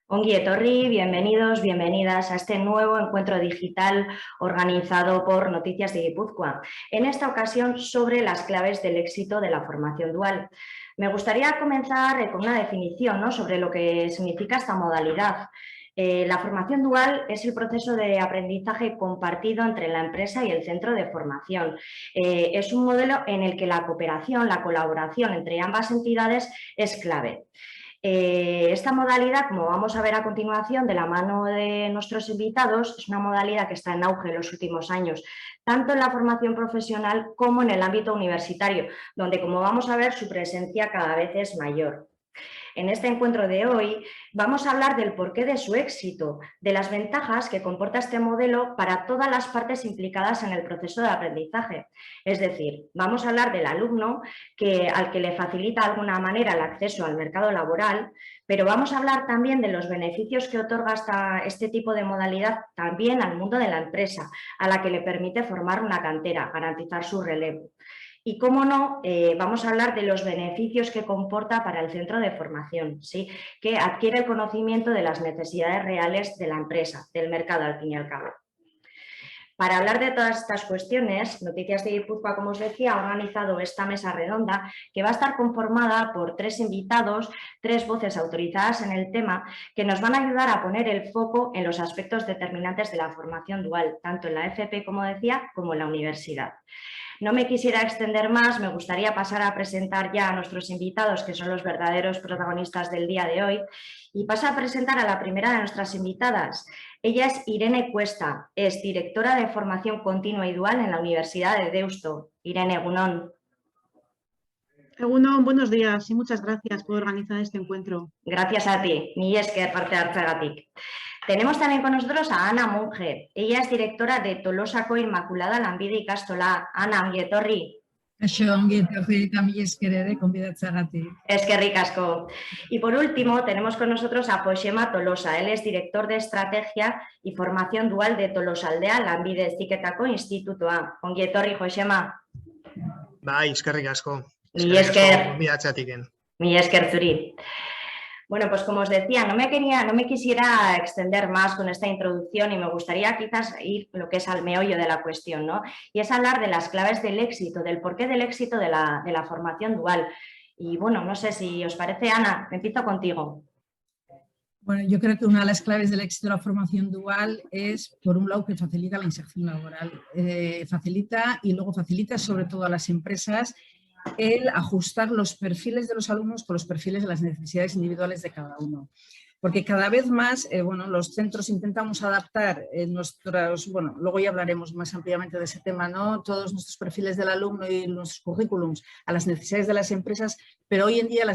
Ongi etorri, bienvenidos, bienvenidas a este nuevo encuentro digital organizado por Noticias de Guipúzcoa. En esta ocasión sobre las claves del éxito de la formación dual. Me gustaría comenzar con una definición, ¿no?, sobre lo que significa esta modalidad. La formación dual es el proceso de aprendizaje compartido entre la empresa y el centro de formación. Es un modelo en el que la cooperación, la colaboración entre ambas entidades es clave. Esta modalidad, como vamos a ver a continuación de la mano de nuestros invitados, es una modalidad que está en auge en los últimos años, tanto en la formación profesional como en el ámbito universitario, donde, como vamos a ver, su presencia cada vez es mayor. En este encuentro de hoy vamos a hablar del porqué de su éxito, de las ventajas que comporta este modelo para todas las partes implicadas en el proceso de aprendizaje. Es decir, vamos a hablar del alumno al que le facilita de alguna manera el acceso al mercado laboral, pero vamos a hablar también de los beneficios que otorga este tipo de modalidad también al mundo de la empresa, a la que le permite formar una cantera, garantizar su relevo. Y, cómo no, vamos a hablar de los beneficios que comporta para el centro de formación, ¿sí?, que adquiere el conocimiento de las necesidades reales de la empresa, del mercado, al fin y al cabo. Para hablar de todas estas cuestiones, Noticias de Guipúzcoa, como os decía, ha organizado esta mesa redonda que va a estar conformada por 3 invitados, 3 voces autorizadas en el tema, que nos van a ayudar a poner el foco en los aspectos determinantes de la formación dual, tanto en la FP, como decía, como en la universidad. No me quisiera extender más, me gustaría pasar a presentar ya a nuestros invitados, que son los verdaderos protagonistas del día de hoy, y paso a presentar a la primera de nuestras invitadas. Ella es Irene Cuesta, es directora de Formación Continua y Dual en la Universidad de Deusto. Irene, egunon. Egunon, buenos días y muchas gracias por organizar este encuentro. Gracias a ti, mi esker parte hartzeagatik. Tenemos también con nosotros a Ana Monge. Ella es directora de Tolosako Inmaculada Lanbide Ikastola. Ana, ongi etorri. Ongi etorri eta mila esker ere gonbidatzeagatik. Eskerrik asko. Y por último tenemos con nosotros a Josema Tolosa. Él es director de Estrategia y Formación Dual de Tolosaldea Lanbide Heziketako Institutoa. Ongi etorri, Josema. Bai, eskerrik asko. Mi esker. Gonbidatzeagatik. Mi esker zuri. Bueno, pues como os decía, no me quisiera extender más con esta introducción y me gustaría quizás ir lo que es al meollo de la cuestión, ¿no? Y es hablar de las claves del éxito, del porqué del éxito de la formación dual. Y bueno, no sé si os parece, Ana, empiezo contigo. Bueno, yo creo que una de las claves del éxito de la formación dual es, por un lado, que facilita la inserción laboral. Facilita y luego facilita sobre todo a las empresas el ajustar los perfiles de los alumnos con los perfiles de las necesidades individuales de cada uno. Porque cada vez más, los centros intentamos adaptar luego ya hablaremos más ampliamente de ese tema, ¿no?, todos nuestros perfiles del alumno y nuestros currículums a las necesidades de las empresas, pero hoy en día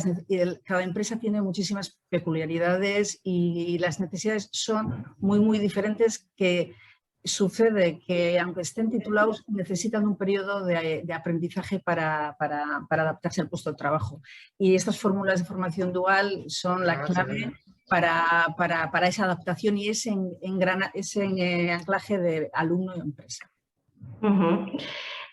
cada empresa tiene muchísimas peculiaridades y las necesidades son muy, muy diferentes, que sucede que, aunque estén titulados, necesitan un periodo de aprendizaje para adaptarse al puesto de trabajo. Y estas fórmulas de formación dual son la clave para esa adaptación y ese anclaje de alumno y empresa.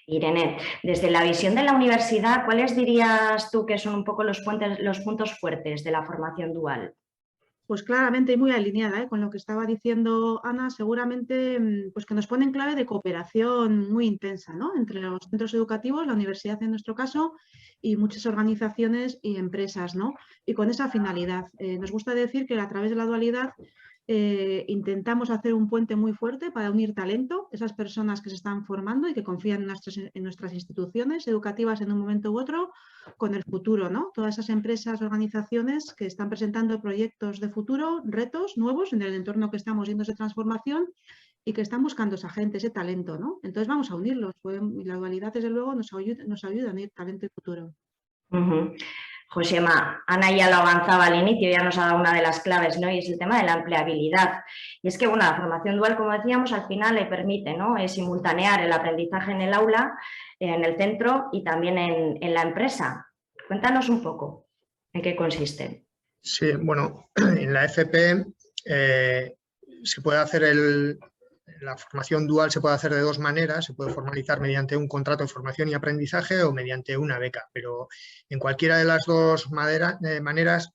Irene, desde la visión de la universidad, ¿cuáles dirías tú que son un poco los puntos fuertes de la formación dual? Pues claramente y muy alineada con lo que estaba diciendo Ana, seguramente pues que nos pone en clave de cooperación muy intensa, ¿no?, entre los centros educativos, la universidad en nuestro caso, y muchas organizaciones y empresas, ¿no?, y con esa finalidad. Nos gusta decir que a través de la dualidad intentamos hacer un puente muy fuerte para unir talento, esas personas que se están formando y que confían en nuestras instituciones educativas en un momento u otro, con el futuro, ¿no? Todas esas empresas, organizaciones que están presentando proyectos de futuro, retos nuevos en el entorno que estamos viendo de transformación y que están buscando esa gente, ese talento, ¿no? Entonces vamos a unirlos. La dualidad, desde luego, nos ayuda a unir talento y futuro. Josema, Ana ya lo avanzaba al inicio, ya nos ha dado una de las claves, ¿no?, y es el tema de la empleabilidad. Y es que, bueno, la formación dual, como decíamos, al final le permite, ¿no?, simultanear el aprendizaje en el aula, en el centro y también en la empresa. Cuéntanos un poco en qué consiste. Sí, bueno, en la FP se puede hacer la formación dual se puede hacer de 2 maneras. Se puede formalizar mediante un contrato de formación y aprendizaje o mediante una beca, pero en cualquiera de las 2 maneras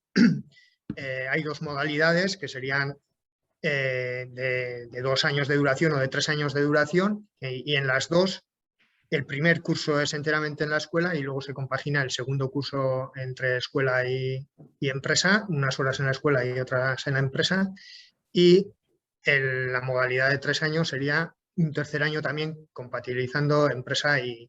hay dos modalidades que serían de 2 años de duración o de 3 años de duración, y en las dos el primer curso es enteramente en la escuela y luego se compagina el segundo curso entre escuela y empresa, unas horas en la escuela y otras en la empresa, y la modalidad de 3 años sería un tercer año también compatibilizando empresa y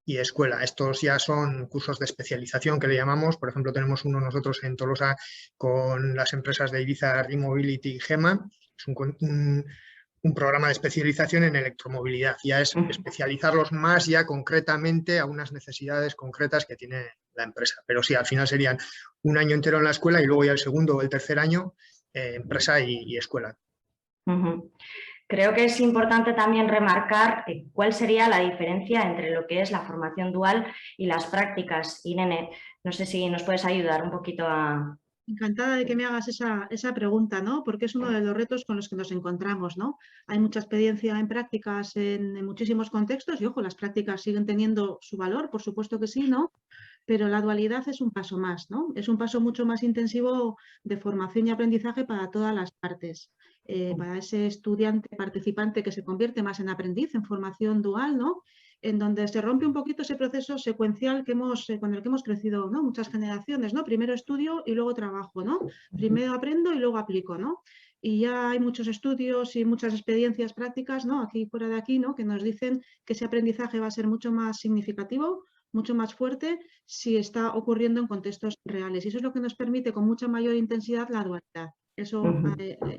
escuela. Estos ya son cursos de especialización que le llamamos. Por ejemplo, tenemos uno nosotros en Tolosa con las empresas de Ibiza Remobility y Gema. Es un programa de especialización en electromovilidad. Ya es especializarlos más ya concretamente a unas necesidades concretas que tiene la empresa. Pero sí, al final serían un año entero en la escuela y luego ya el segundo o el tercer año empresa y escuela. Creo que es importante también remarcar cuál sería la diferencia entre lo que es la formación dual y las prácticas. Irene, no sé si nos puedes ayudar un poquito a... Encantada de que me hagas esa pregunta, ¿no? Porque es uno de los retos con los que nos encontramos, ¿no? Hay mucha experiencia en prácticas en muchísimos contextos y, ojo, las prácticas siguen teniendo su valor, por supuesto que sí, ¿no? Pero la dualidad es un paso más, ¿no? Es un paso mucho más intensivo de formación y aprendizaje para todas las partes. Para ese estudiante participante que se convierte más en aprendiz, en formación dual, ¿no? En donde se rompe un poquito ese proceso secuencial con el que hemos crecido, ¿no? Muchas generaciones, ¿no? Primero estudio y luego trabajo, ¿no? Primero aprendo y luego aplico, ¿no? Y ya hay muchos estudios y muchas experiencias prácticas, ¿no? Aquí fuera de aquí, ¿no? Que nos dicen que ese aprendizaje va a ser mucho más significativo, mucho más fuerte si está ocurriendo en contextos reales. Y eso es lo que nos permite con mucha mayor intensidad la dualidad. Eso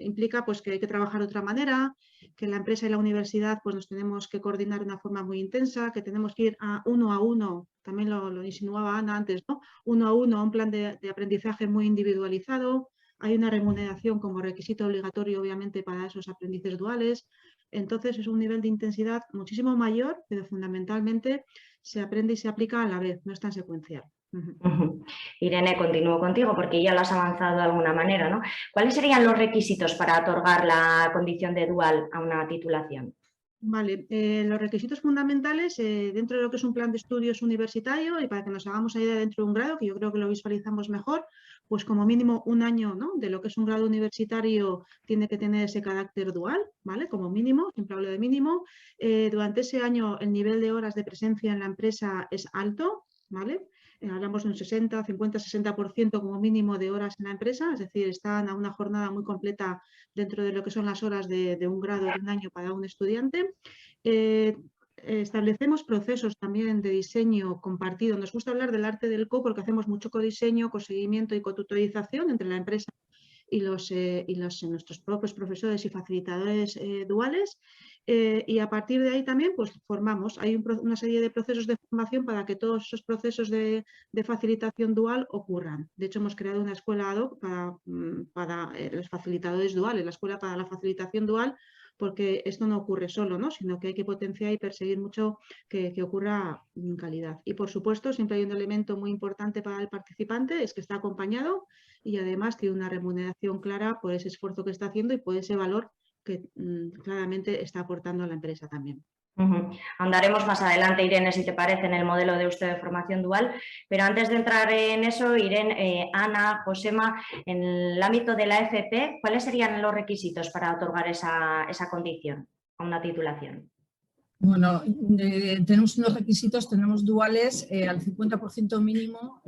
implica pues, que hay que trabajar de otra manera, que la empresa y la universidad pues, nos tenemos que coordinar de una forma muy intensa, que tenemos que ir a uno, también lo insinuaba Ana antes, ¿no? Uno a un plan de aprendizaje muy individualizado. Hay una remuneración como requisito obligatorio, obviamente, para esos aprendices duales. Entonces, es un nivel de intensidad muchísimo mayor, pero fundamentalmente se aprende y se aplica a la vez, no es tan secuencial. Irene, continúo contigo porque ya lo has avanzado de alguna manera, ¿no? ¿Cuáles serían los requisitos para otorgar la condición de dual a una titulación? Vale, los requisitos fundamentales dentro de lo que es un plan de estudios universitario y para que nos hagamos una idea dentro de un grado, que yo creo que lo visualizamos mejor, pues como mínimo un año, ¿no? De lo que es un grado universitario tiene que tener ese carácter dual, ¿vale? Como mínimo, siempre hablo de mínimo. Durante ese año el nivel de horas de presencia en la empresa es alto, ¿vale? Hablamos de un 60, 50, 60% como mínimo de horas en la empresa, es decir, están a una jornada muy completa dentro de lo que son las horas de un grado de un año para un estudiante. Establecemos procesos también de diseño compartido. Nos gusta hablar del arte del co porque hacemos mucho codiseño, coseguimiento y cotutorización entre la empresa y nuestros propios profesores y facilitadores duales. Y a partir de ahí también pues, formamos. Hay una serie de procesos de formación para que todos esos procesos de facilitación dual ocurran. De hecho, hemos creado una escuela ad hoc para los facilitadores duales, la escuela para la facilitación dual, porque esto no ocurre solo, ¿no? Sino que hay que potenciar y perseguir mucho que ocurra en calidad. Y por supuesto, siempre hay un elemento muy importante para el participante, es que está acompañado y además tiene una remuneración clara por ese esfuerzo que está haciendo y por ese valor que claramente está aportando a la empresa también. Andaremos más adelante, Irene, si te parece, en el modelo de usted de formación dual, pero antes de entrar en eso, Irene, Ana, Josema, en el ámbito de la FP, ¿cuáles serían los requisitos para otorgar esa condición a una titulación? Bueno, tenemos unos requisitos, tenemos duales al 50% mínimo.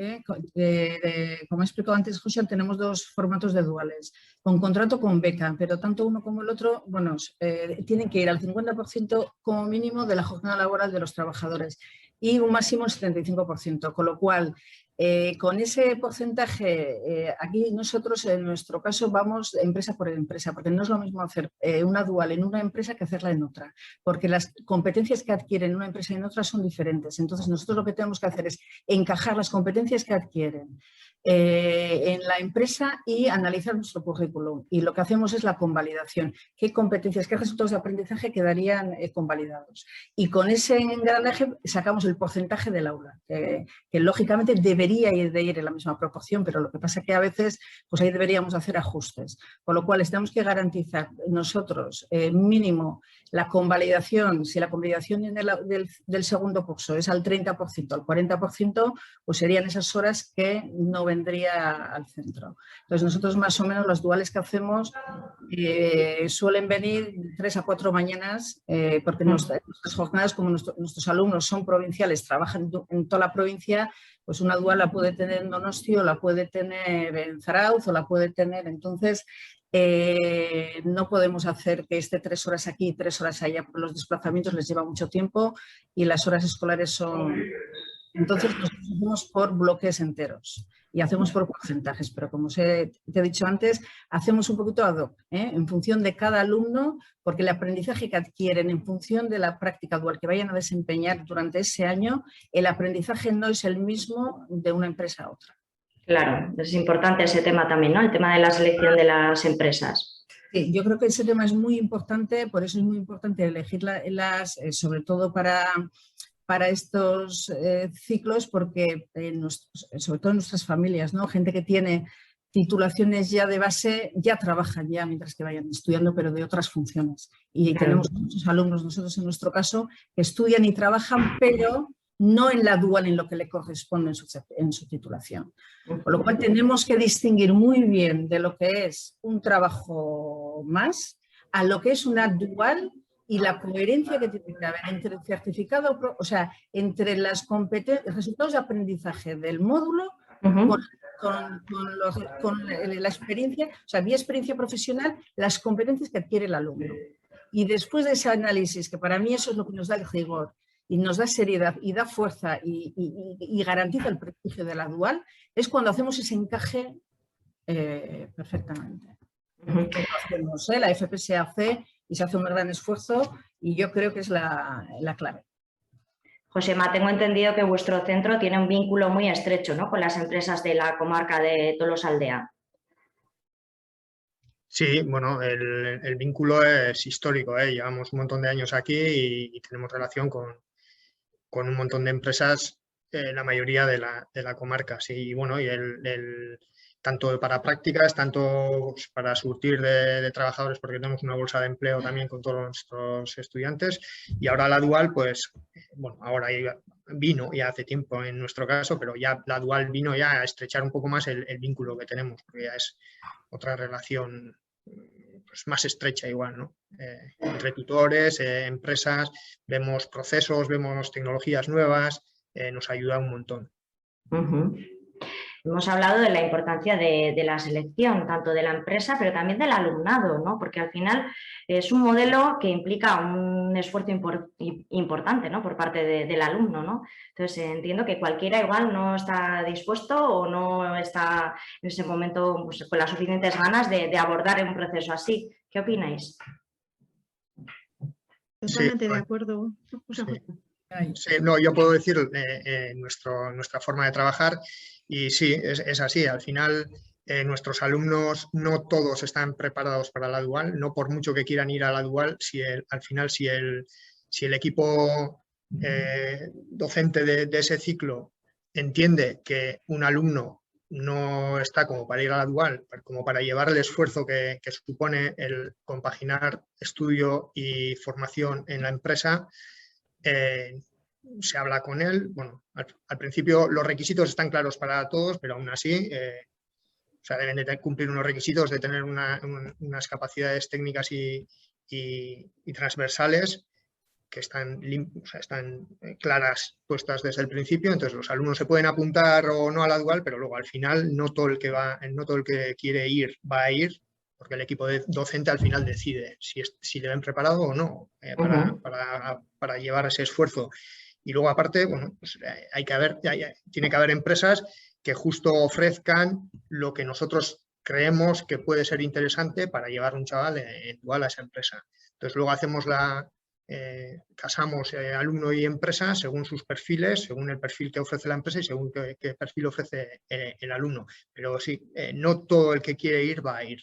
Como he explicado antes, José, tenemos dos formatos de duales, con contrato con beca, pero tanto uno como el otro, bueno, tienen que ir al 50% como mínimo de la jornada laboral de los trabajadores y un máximo del 75%, con lo cual, con ese porcentaje, aquí nosotros en nuestro caso vamos empresa por empresa, porque no es lo mismo hacer una dual en una empresa que hacerla en otra, porque las competencias que adquieren una empresa y en otra son diferentes. Entonces, nosotros lo que tenemos que hacer es encajar las competencias que adquieren en la empresa y analizar nuestro currículum. Y lo que hacemos es la convalidación. ¿Qué competencias, qué resultados de aprendizaje quedarían convalidados? Y con ese engranaje sacamos el porcentaje del aula, que lógicamente debería debería de ir en la misma proporción, pero lo que pasa es que a veces pues ahí deberíamos hacer ajustes, con lo cual tenemos que garantizar nosotros mínimo la convalidación. Si la convalidación del segundo curso es al 30%, al 40%, pues serían esas horas que no vendría al centro. Entonces nosotros más o menos los duales que hacemos suelen venir 3 a 4 mañanas, porque nuestras jornadas, como nuestros alumnos son provinciales, trabajan en toda la provincia, pues una dual la puede tener en Donosti, o la puede tener en Zarauz, o la puede tener. Entonces, no podemos hacer que esté 3 horas aquí y 3 horas allá, porque los desplazamientos les lleva mucho tiempo y las horas escolares son... Entonces, nosotros hacemos por bloques enteros y hacemos por porcentajes, pero como te he dicho antes, hacemos un poquito ad hoc, en función de cada alumno, porque el aprendizaje que adquieren en función de la práctica dual que vayan a desempeñar durante ese año, el aprendizaje no es el mismo de una empresa a otra. Claro, es importante ese tema también, ¿no? El tema de la selección de las empresas. Sí, yo creo que ese tema es muy importante, por eso es muy importante elegir sobre todo para estos ciclos, porque sobre todo en nuestras familias, ¿no? Gente que tiene titulaciones ya de base, ya trabajan ya mientras que vayan estudiando, pero de otras funciones. Y tenemos muchos alumnos, nosotros en nuestro caso, que estudian y trabajan, pero no en la dual en lo que le corresponde en su titulación. Con lo cual tenemos que distinguir muy bien de lo que es un trabajo más a lo que es una dual, y la coherencia que tiene que haber entre el certificado, o sea, entre los resultados de aprendizaje del módulo con la experiencia, o sea, vía experiencia profesional, las competencias que adquiere el alumno. Y después de ese análisis, que para mí eso es lo que nos da el rigor y nos da seriedad y da fuerza y garantiza el prestigio de la dual, es cuando hacemos ese encaje perfectamente. Hacemos, la FP se hace y se hace un gran esfuerzo, y yo creo que es la clave. Josema, tengo entendido que vuestro centro tiene un vínculo muy estrecho, ¿no?, con las empresas de la comarca de Tolosaldea. Sí, bueno, el vínculo es histórico, llevamos un montón de años aquí y tenemos relación con un montón de empresas, la mayoría de la comarca. Sí, y bueno, y tanto para prácticas, tanto para surtir de trabajadores, porque tenemos una bolsa de empleo también con todos nuestros estudiantes, y ahora la dual, pues, bueno, ahora vino ya hace tiempo en nuestro caso, pero ya la dual vino ya a estrechar un poco más el vínculo que tenemos, porque ya es otra relación pues más estrecha igual, ¿no? Entre tutores, empresas, vemos procesos, vemos tecnologías nuevas, nos ayuda un montón. Hemos hablado de la importancia de la selección, tanto de la empresa, pero también del alumnado, ¿no? Porque al final es un modelo que implica un esfuerzo importante, ¿no?, por parte del alumno, ¿no? Entonces entiendo que cualquiera igual no está dispuesto o no está en ese momento, pues, con las suficientes ganas de abordar un proceso así. ¿Qué opináis? Totalmente de acuerdo. Sí, no, yo puedo decir nuestra forma de trabajar, y sí, es así. Al final, nuestros alumnos no todos están preparados para la dual, no por mucho que quieran ir a la dual, al final si el equipo docente de ese ciclo entiende que un alumno no está como para ir a la dual, como para llevar el esfuerzo que supone el compaginar estudio y formación en la empresa, se habla con él. Bueno, al principio los requisitos están claros para todos, pero aún así o sea, deben de cumplir unos requisitos de tener unas capacidades técnicas y transversales que están claras, puestas desde el principio. Entonces los alumnos se pueden apuntar o no a la dual, pero luego al final no todo el que quiere ir va a ir, porque el equipo docente al final decide si le ven preparado o no para llevar ese esfuerzo. Y luego aparte, bueno, pues tiene que haber empresas que justo ofrezcan lo que nosotros creemos que puede ser interesante para llevar un chaval en dual a esa empresa. Entonces luego hacemos casamos alumno y empresa según sus perfiles, según el perfil que ofrece la empresa y según qué perfil ofrece el alumno. Pero sí, no todo el que quiere ir va a ir.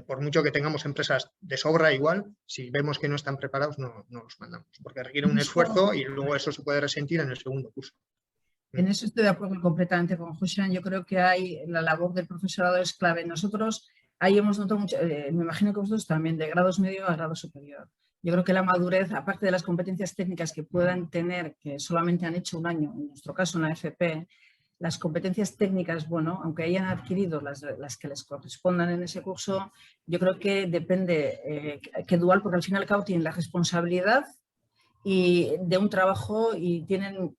Por mucho que tengamos empresas de sobra, igual, si vemos que no están preparados, no los mandamos, porque requiere un esfuerzo y luego eso se puede resentir en el segundo curso. En eso estoy de acuerdo completamente con Josean. Yo creo que la labor del profesorado es clave. Nosotros ahí hemos notado mucho, me imagino que vosotros también, de grados medio a grado superior. Yo creo que la madurez, aparte de las competencias técnicas que puedan tener, que solamente han hecho un año, en nuestro caso en la FP, las competencias técnicas, bueno, aunque hayan adquirido las que les correspondan en ese curso, yo creo que depende que dual, porque al fin y al cabo tienen la responsabilidad y de un trabajo y tienen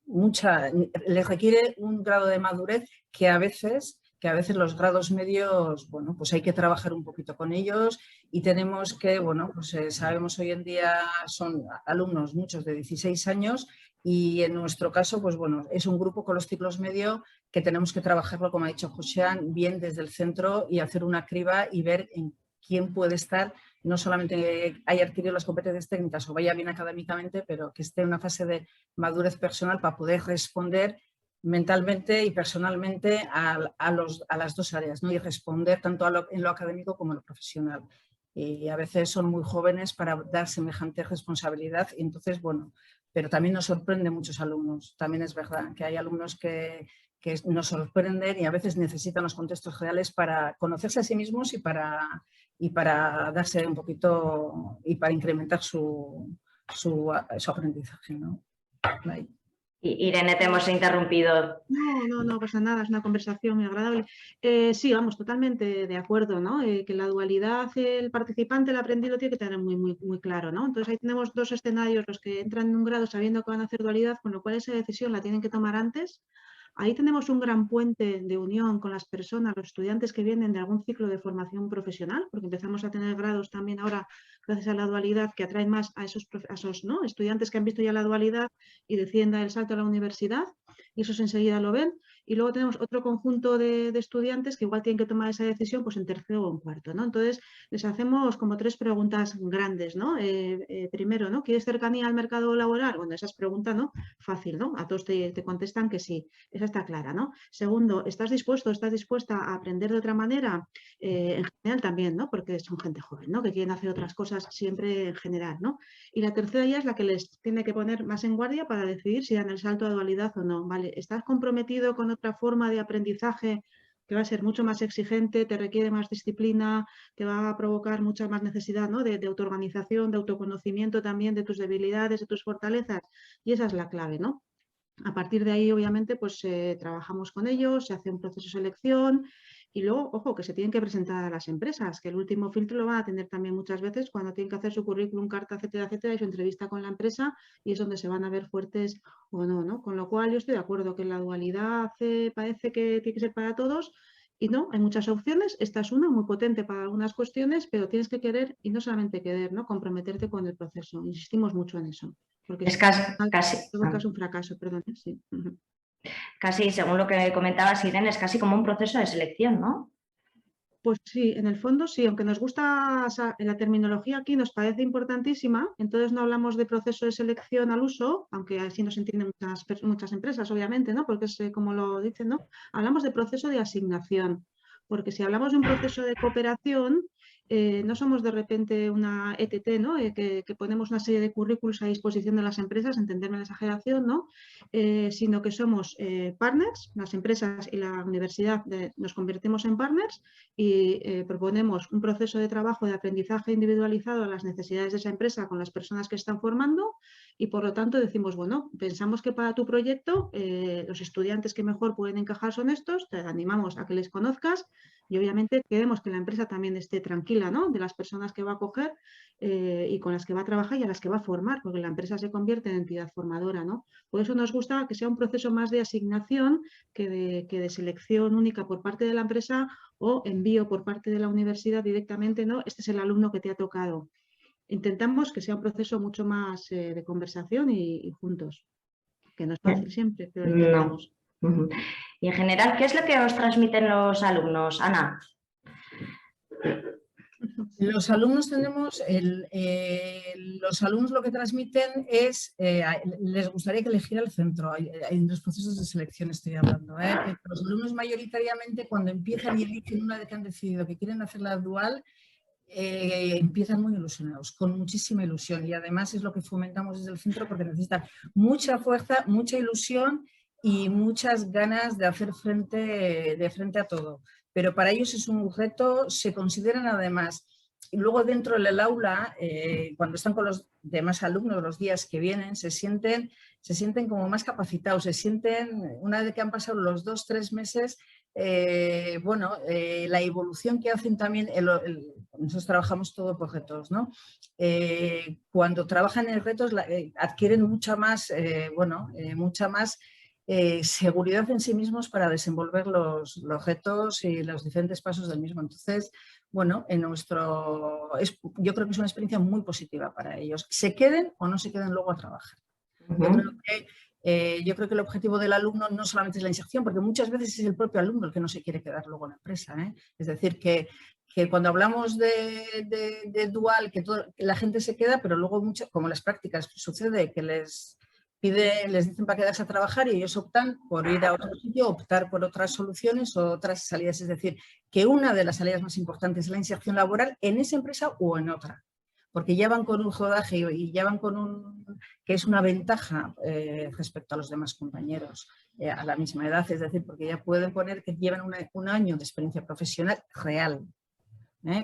les requiere un grado de madurez que a veces los grados medios, bueno, pues hay que trabajar un poquito con ellos y tenemos que, bueno, pues sabemos hoy en día son alumnos muchos de 16 años y en nuestro caso, pues bueno, es un grupo con los ciclos medio que tenemos que trabajarlo, como ha dicho Josean, bien desde el centro y hacer una criba y ver en quién puede estar, no solamente haya adquirido las competencias técnicas o vaya bien académicamente, pero que esté en una fase de madurez personal para poder responder mentalmente y personalmente a las dos áreas, ¿no? Y responder tanto en lo académico como en lo profesional. Y a veces son muy jóvenes para dar semejante responsabilidad y entonces, bueno, pero también nos sorprenden muchos alumnos. También es verdad que hay alumnos que nos sorprenden y a veces necesitan los contextos reales para conocerse a sí mismos y para darse un poquito y para incrementar su aprendizaje, ¿no? Ahí. Irene, te hemos interrumpido. No pasa nada, es una conversación muy agradable. Sí, vamos, totalmente de acuerdo, ¿no? Que la dualidad, el participante, el aprendido tiene que tener muy claro, ¿no? Entonces ahí tenemos dos escenarios, los que entran en un grado sabiendo que van a hacer dualidad, con lo cual esa decisión la tienen que tomar antes. Ahí tenemos un gran puente de unión con las personas, los estudiantes que vienen de algún ciclo de formación profesional, porque empezamos a tener grados también ahora, gracias a la dualidad, que atraen más a esos ¿no? estudiantes que han visto ya la dualidad y deciden dar el salto a la universidad, y esos enseguida lo ven. Y luego tenemos otro conjunto de estudiantes que igual tienen que tomar esa decisión pues en tercero o en cuarto, ¿no? Entonces, les hacemos como tres preguntas grandes, ¿no? Primero, ¿no? ¿Quieres cercanía al mercado laboral? Bueno, esa es pregunta, ¿no? Fácil, ¿no? A todos te contestan que sí. Esa está clara, ¿no? Segundo, ¿estás dispuesta a aprender de otra manera? En general también, ¿no? Porque son gente joven, ¿no? Que quieren hacer otras cosas siempre en general, ¿no? Y la tercera ya es la que les tiene que poner más en guardia para decidir si dan el salto a dualidad o no, ¿vale? ¿Estás comprometido con otra forma de aprendizaje que va a ser mucho más exigente, te requiere más disciplina, te va a provocar mucha más necesidad, ¿no? de autoorganización, de autoconocimiento también de tus debilidades, de tus fortalezas? Y esa es la clave, ¿no? A partir de ahí, obviamente, pues trabajamos con ellos, se hace un proceso de selección y luego, ojo, que se tienen que presentar a las empresas, que el último filtro lo van a tener también muchas veces cuando tienen que hacer su currículum, carta, etcétera, y su entrevista con la empresa, y es donde se van a ver fuertes o no, ¿no? Con lo cual yo estoy de acuerdo que la dualidad parece que tiene que ser para todos. Y no, hay muchas opciones, esta es una muy potente para algunas cuestiones, pero tienes que querer, y no solamente querer, ¿no? Comprometerte con el proceso. Insistimos mucho en eso. Porque Es casi es un fracaso, perdón. Sí. Casi, según lo que comentabas, Irene, es casi como un proceso de selección, ¿no? Pues sí, en el fondo sí, aunque nos gusta la terminología aquí, nos parece importantísima, entonces no hablamos de proceso de selección al uso, aunque así nos entienden muchas empresas, obviamente, ¿no? Porque es como lo dicen, ¿no? Hablamos de proceso de asignación, porque si hablamos de un proceso de cooperación, no somos de repente una ETT, ¿no? Que ponemos una serie de currículos a disposición de las empresas, entenderme la exageración, ¿no? Sino que somos partners, las empresas y la universidad nos convertimos en partners y proponemos un proceso de trabajo de aprendizaje individualizado a las necesidades de esa empresa con las personas que están formando y por lo tanto decimos, bueno, pensamos que para tu proyecto los estudiantes que mejor pueden encajar son estos, te animamos a que les conozcas y obviamente queremos que la empresa también esté tranquila, ¿no? De las personas que va a coger y con las que va a trabajar y a las que va a formar, porque la empresa se convierte en entidad formadora, ¿no? Por eso nos gusta que sea un proceso más de asignación que de selección única por parte de la empresa o envío por parte de la universidad directamente, ¿no? Este es el alumno que te ha tocado. Intentamos que sea un proceso mucho más de conversación y juntos, que no es fácil siempre, pero lo intentamos. No. Y en general, ¿qué es lo que os transmiten los alumnos, Ana? Los alumnos los alumnos lo que transmiten es, les gustaría que eligiera el centro, en los procesos de selección estoy hablando, pero los alumnos mayoritariamente cuando empiezan y eligen una vez que han decidido que quieren hacer la dual, empiezan muy ilusionados, con muchísima ilusión y además es lo que fomentamos desde el centro porque necesitan mucha fuerza, mucha ilusión y muchas ganas de hacer frente a todo. Pero para ellos es un reto, se consideran además, y luego dentro del aula, cuando están con los demás alumnos los días que vienen, se sienten como más capacitados, se sienten, una vez que han pasado los 2-3 meses, la evolución que hacen también, nosotros trabajamos todo por retos, ¿no? Cuando trabajan en retos adquieren mucha más seguridad en sí mismos para desenvolver los retos y los diferentes pasos del mismo. Entonces, bueno, yo creo que es una experiencia muy positiva para ellos. Se queden o no se queden luego a trabajar. Yo creo que el objetivo del alumno no solamente es la inserción, porque muchas veces es el propio alumno el que no se quiere quedar luego en la empresa, ¿eh? Es decir, que cuando hablamos de dual, que la gente se queda, pero luego como las prácticas sucede que les dicen para quedarse a trabajar y ellos optan por ir a otro sitio, optar por otras soluciones o otras salidas. Es decir, que una de las salidas más importantes es la inserción laboral en esa empresa o en otra, porque ya van con un rodaje y ya van con que es una ventaja respecto a los demás compañeros a la misma edad. Es decir, porque ya pueden poner que llevan un año de experiencia profesional real.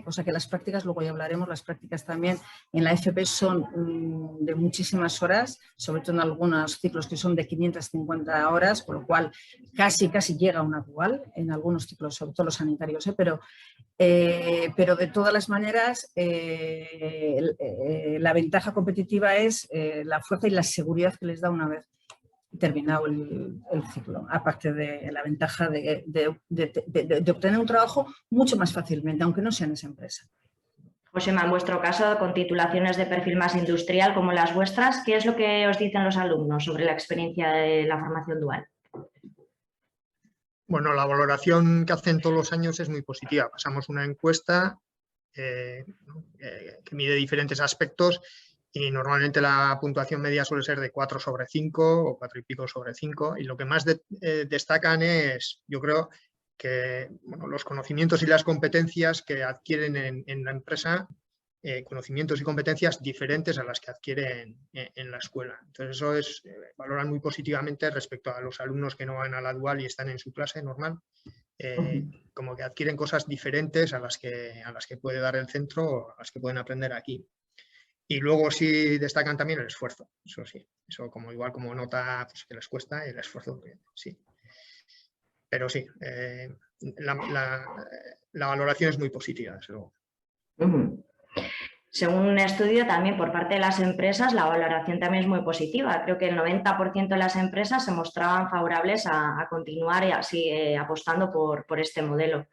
Cosa que las prácticas, luego ya hablaremos, las prácticas también en la FP son de muchísimas horas, sobre todo en algunos ciclos que son de 550 horas, con lo cual casi llega a una dual en algunos ciclos, sobre todo los sanitarios, pero de todas las maneras la ventaja competitiva es la fuerza y la seguridad que les da una vez terminado el ciclo, aparte de la ventaja de obtener un trabajo mucho más fácilmente, aunque no sea en esa empresa. Josema, en vuestro caso, con titulaciones de perfil más industrial como las vuestras, ¿qué es lo que os dicen los alumnos sobre la experiencia de la formación dual? Bueno, la valoración que hacen todos los años es muy positiva. Pasamos una encuesta que mide diferentes aspectos y normalmente la puntuación media suele ser de 4 sobre 5 o 4 y pico sobre 5, y lo que más destacan es, yo creo, que los conocimientos y las competencias que adquieren en la empresa, conocimientos y competencias diferentes a las que adquieren en la escuela. Entonces eso valoran muy positivamente respecto a los alumnos que no van a la dual y están en su clase normal. Como que adquieren cosas diferentes a las que puede dar el centro o a las que pueden aprender aquí. Y luego sí destacan también el esfuerzo, eso sí, eso igual como nota pues, que les cuesta el esfuerzo, sí. Pero sí, la valoración es muy positiva, desde luego. Según un estudio también por parte de las empresas, la valoración también es muy positiva. Creo que el 90% de las empresas se mostraban favorables a continuar y así apostando por este modelo.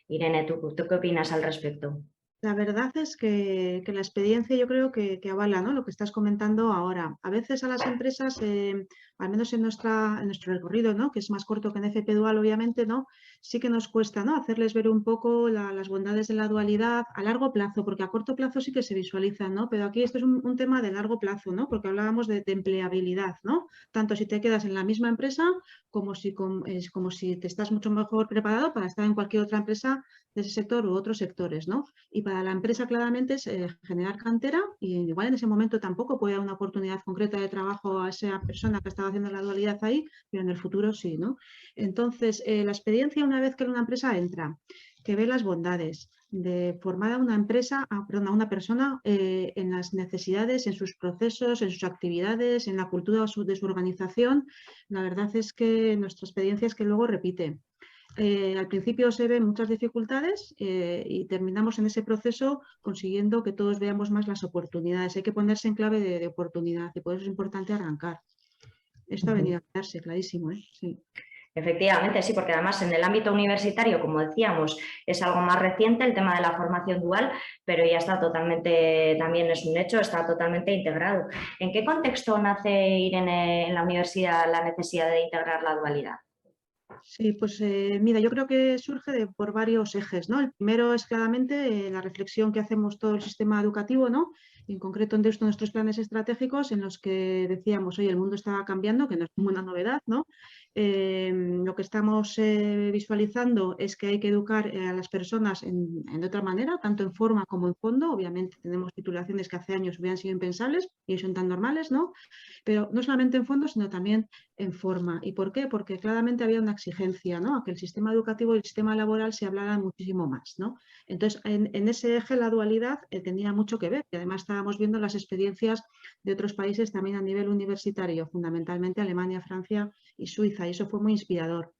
Irene, ¿tú qué opinas al respecto? La verdad es que la experiencia yo creo que avala, ¿no?, lo que estás comentando ahora. A veces a las empresas, al menos en nuestro recorrido, ¿no?, que es más corto que en FP Dual, obviamente, ¿no?, sí que nos cuesta, ¿no?, hacerles ver un poco las bondades de la dualidad a largo plazo, porque a corto plazo sí que se visualizan, ¿no? Pero aquí esto es un tema de largo plazo, ¿no?, porque hablábamos de empleabilidad, ¿no? Tanto si te quedas en la misma empresa como si te estás mucho mejor preparado para estar en cualquier otra empresa de ese sector u otros sectores, ¿no? Y para la empresa claramente es generar cantera, y igual en ese momento tampoco puede dar una oportunidad concreta de trabajo a esa persona que estaba haciendo la dualidad ahí, pero en el futuro sí, ¿no? Entonces, la experiencia una vez que una empresa entra, que ve las bondades de formar a una una persona en las necesidades, en sus procesos, en sus actividades, en la cultura de su organización, la verdad es que nuestra experiencia es que luego repite. Al principio se ven muchas dificultades y terminamos en ese proceso consiguiendo que todos veamos más las oportunidades. Hay que ponerse en clave de oportunidad y por eso es importante arrancar. Esto ha venido a quedarse clarísimo, ¿eh? Sí. Efectivamente, sí, porque además en el ámbito universitario, como decíamos, es algo más reciente el tema de la formación dual, pero ya está totalmente, también es un hecho, está totalmente integrado. ¿En qué contexto nace, Irene, en la universidad la necesidad de integrar la dualidad? Sí, pues mira, yo creo que surge por varios ejes, ¿no? El primero es claramente la reflexión que hacemos todo el sistema educativo, ¿no?, en concreto en nuestros planes estratégicos en los que decíamos, oye, el mundo está cambiando, que no es ninguna novedad, ¿no? Lo que estamos visualizando es que hay que educar a las personas de otra manera, tanto en forma como en fondo. Obviamente tenemos titulaciones que hace años hubieran sido impensables y hoy son tan normales, ¿no? Pero no solamente en fondo, sino también en forma. ¿Y por qué? Porque claramente había una exigencia, ¿no? A que el sistema educativo y el sistema laboral se hablaran muchísimo más, ¿no? Entonces, en ese eje la dualidad tenía mucho que ver, y además estábamos viendo las experiencias de otros países también a nivel universitario, fundamentalmente Alemania, Francia y Suiza, y eso fue muy inspirador.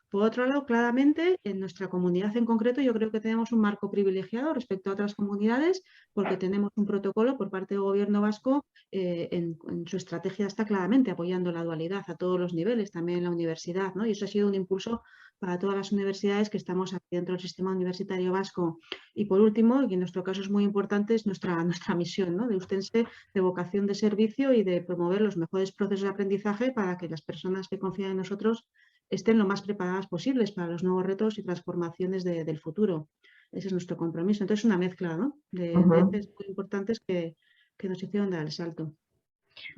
Por otro lado, claramente, en nuestra comunidad en concreto, yo creo que tenemos un marco privilegiado respecto a otras comunidades, porque tenemos un protocolo por parte del Gobierno vasco, en su estrategia está claramente apoyando la dualidad a todos los niveles, también en la universidad, ¿no? Y eso ha sido un impulso para todas las universidades que estamos aquí dentro del sistema universitario vasco. Y por último, y en nuestro caso es muy importante, es nuestra misión, ¿no? De Eustense, de vocación de servicio y de promover los mejores procesos de aprendizaje para que las personas que confían en nosotros estén lo más preparadas posibles para los nuevos retos y transformaciones del futuro. Ese es nuestro compromiso. Entonces, una mezcla, ¿no? de ejes muy importantes que nos hicieron dar el salto.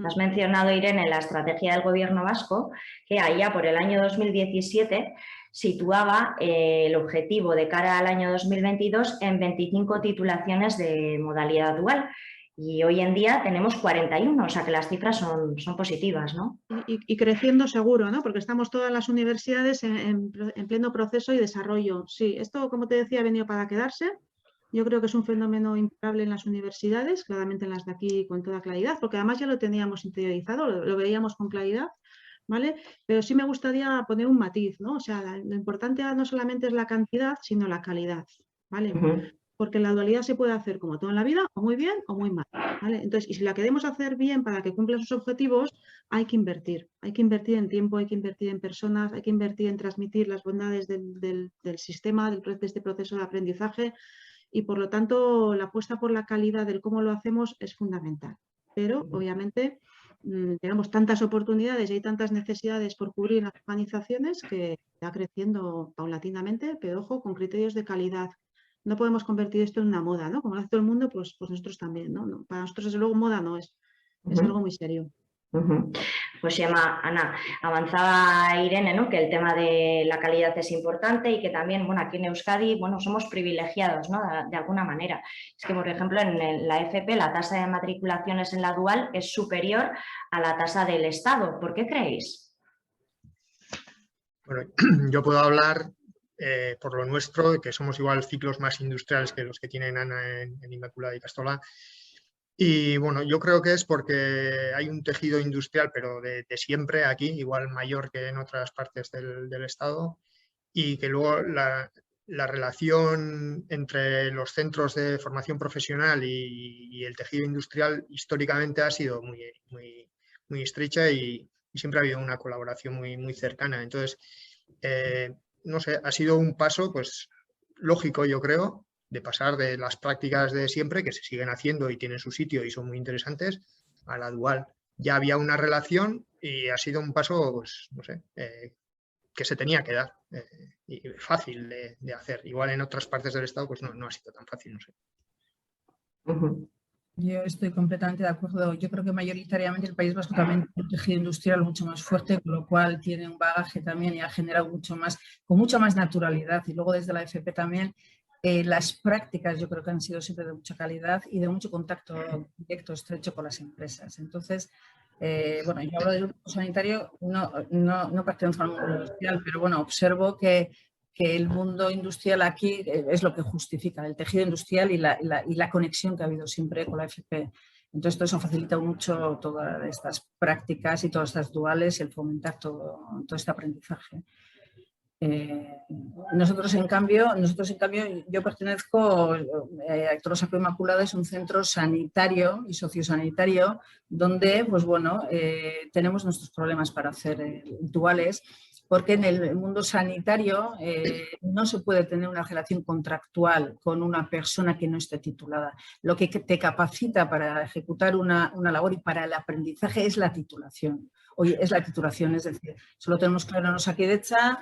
Has mencionado, Irene, la estrategia del Gobierno vasco, que allá por el año 2017 situaba el objetivo de cara al año 2022 en 25 titulaciones de modalidad dual. Y hoy en día tenemos 41, o sea que las cifras son positivas, ¿no? Y creciendo seguro, ¿no? Porque estamos todas las universidades en pleno proceso y desarrollo. Sí, esto, como te decía, ha venido para quedarse. Yo creo que es un fenómeno imparable en las universidades, claramente en las de aquí con toda claridad, porque además ya lo teníamos interiorizado, lo veíamos con claridad, ¿vale? Pero sí me gustaría poner un matiz, ¿no? O sea, lo importante no solamente es la cantidad, sino la calidad, ¿vale? Porque la dualidad se puede hacer como todo en la vida, o muy bien o muy mal, ¿vale? Entonces, y si la queremos hacer bien para que cumpla sus objetivos, hay que invertir en tiempo, hay que invertir en personas, hay que invertir en transmitir las bondades del sistema, de este proceso de aprendizaje, y por lo tanto la apuesta por la calidad del cómo lo hacemos es fundamental. Pero obviamente tenemos tantas oportunidades y hay tantas necesidades por cubrir en las organizaciones que está creciendo paulatinamente, pero ojo, con criterios de calidad. No podemos convertir esto en una moda, ¿no? Como lo hace todo el mundo, pues nosotros también, ¿no? Para nosotros, desde luego, moda no es. Es algo muy serio. Pues Ana, avanzaba Irene, ¿no? Que el tema de la calidad es importante y que también, bueno, aquí en Euskadi, bueno, somos privilegiados, ¿no? De alguna manera. Es que, por ejemplo, en la FP la tasa de matriculaciones en la dual es superior a la tasa del Estado. ¿Por qué creéis? Bueno, yo puedo hablar por lo nuestro, que somos igual ciclos más industriales que los que tienen Ana en Inmaculada y Castola. Y bueno, yo creo que es porque hay un tejido industrial, pero de siempre aquí, igual mayor que en otras partes del Estado, y que luego la relación entre los centros de formación profesional y el tejido industrial históricamente ha sido muy estrecha y siempre ha habido una colaboración muy cercana. Entonces, no sé, ha sido un paso pues lógico, yo creo, de pasar de las prácticas de siempre, que se siguen haciendo y tienen su sitio y son muy interesantes, a la dual. Ya había una relación y ha sido un paso, pues, no sé, que se tenía que dar y fácil de hacer. Igual en otras partes del Estado pues no ha sido tan fácil, no sé. Yo estoy completamente de acuerdo. Yo creo que mayoritariamente el País Vasco también tiene un tejido industrial mucho más fuerte, con lo cual tiene un bagaje también y ha generado con mucha más naturalidad. Y luego desde la FP también las prácticas yo creo que han sido siempre de mucha calidad y de mucho contacto directo, estrecho con las empresas. Entonces, bueno, yo hablo del grupo sanitario, no pertenezco al mundo industrial, pero bueno, observo que el mundo industrial aquí es lo que justifica el tejido industrial y la conexión que ha habido siempre con la FP. Entonces, todo eso facilita mucho todas estas prácticas y todas estas duales, el fomentar todo este aprendizaje. Nosotros en cambio, yo pertenezco, Tolosaco Inmaculada es un centro sanitario y sociosanitario donde, pues bueno, tenemos nuestros problemas para hacer duales, porque en el mundo sanitario no se puede tener una relación contractual con una persona que no esté titulada. Lo que te capacita para ejecutar una labor y para el aprendizaje es la titulación. Oye, es la titulación, es decir, solo tenemos claro en Osakidetza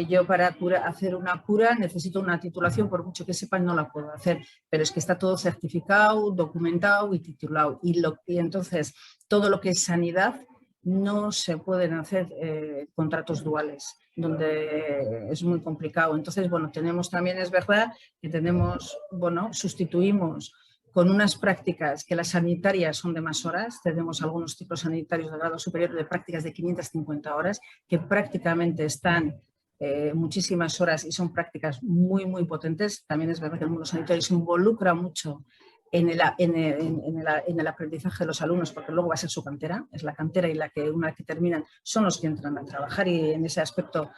Yo para hacer una cura necesito una titulación, por mucho que sepa no la puedo hacer, pero es que está todo certificado, documentado y titulado. Y entonces todo lo que es sanidad no se pueden hacer contratos duales, donde es muy complicado. Entonces, bueno, tenemos también, es verdad, que tenemos, bueno, sustituimos con unas prácticas que las sanitarias son de más horas. Tenemos algunos ciclos sanitarios de grado superior de prácticas de 550 horas, que prácticamente están muchísimas horas y son prácticas muy, muy potentes. También es verdad que el mundo sanitario se involucra mucho en el aprendizaje de los alumnos, porque luego va a ser su cantera, es la cantera y la que una vez que terminan son los que entran a trabajar, y en ese aspecto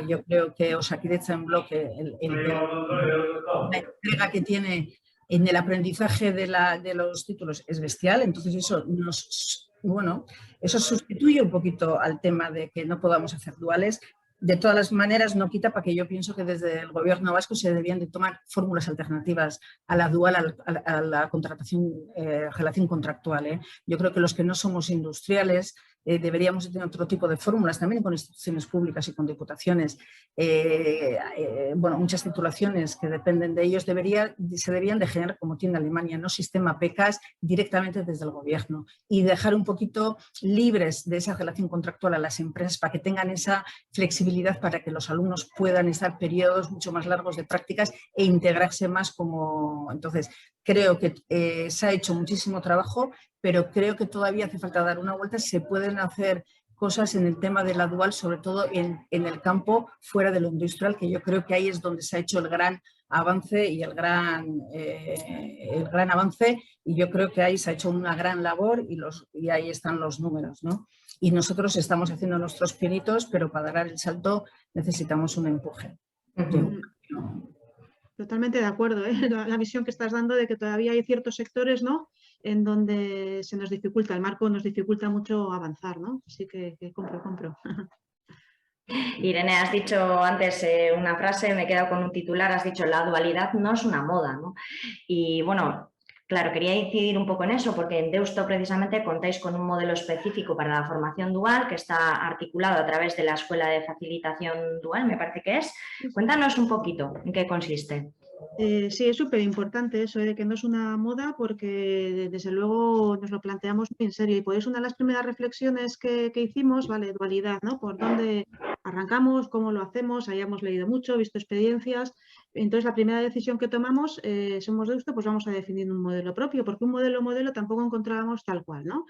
yo creo que Osakidetza en bloque, la entrega que tiene en el aprendizaje de los títulos es bestial. Entonces eso sustituye un poquito al tema de que no podamos hacer duales. De todas las maneras, no quita para que yo pienso que desde el gobierno vasco se deberían de tomar fórmulas alternativas a la dual, a la contratación, relación contractual. Yo creo que los que no somos industriales deberíamos tener otro tipo de fórmulas también con instituciones públicas y con diputaciones. Bueno, muchas titulaciones que dependen de ellos se deberían de generar, como tiene Alemania, no sistema PECAS, directamente desde el gobierno, y dejar un poquito libres de esa relación contractual a las empresas para que tengan esa flexibilidad para que los alumnos puedan estar periodos mucho más largos de prácticas e integrarse más como... Entonces, creo que se ha hecho muchísimo trabajo, pero creo que todavía hace falta dar una vuelta. Se pueden hacer cosas en el tema de la dual, sobre todo en el campo fuera de lo industrial, que yo creo que ahí es donde se ha hecho el gran avance y el gran avance, y yo creo que ahí se ha hecho una gran labor y ahí están los números, ¿no? Y nosotros estamos haciendo nuestros pinitos, pero para dar el salto necesitamos un empuje. Totalmente de acuerdo, ¿eh? La visión que estás dando de que todavía hay ciertos sectores, ¿no?, en donde se nos dificulta, el marco nos dificulta mucho avanzar, ¿no? Así que compro. Irene, has dicho antes una frase, me he quedado con un titular, has dicho la dualidad no es una moda, ¿no? Y bueno, claro, quería incidir un poco en eso, porque en Deusto precisamente contáis con un modelo específico para la formación dual que está articulado a través de la Escuela de Facilitación Dual, me parece que es. Cuéntanos un poquito en qué consiste. Sí, es súper importante eso, de que no es una moda, porque desde luego nos lo planteamos muy en serio, y por eso una de las primeras reflexiones que hicimos, vale, dualidad, ¿no? Por dónde arrancamos, cómo lo hacemos, hayamos leído mucho, visto experiencias. Entonces la primera decisión que tomamos, somos Deusto, pues vamos a definir un modelo propio, porque un modelo tampoco encontrábamos tal cual, ¿no?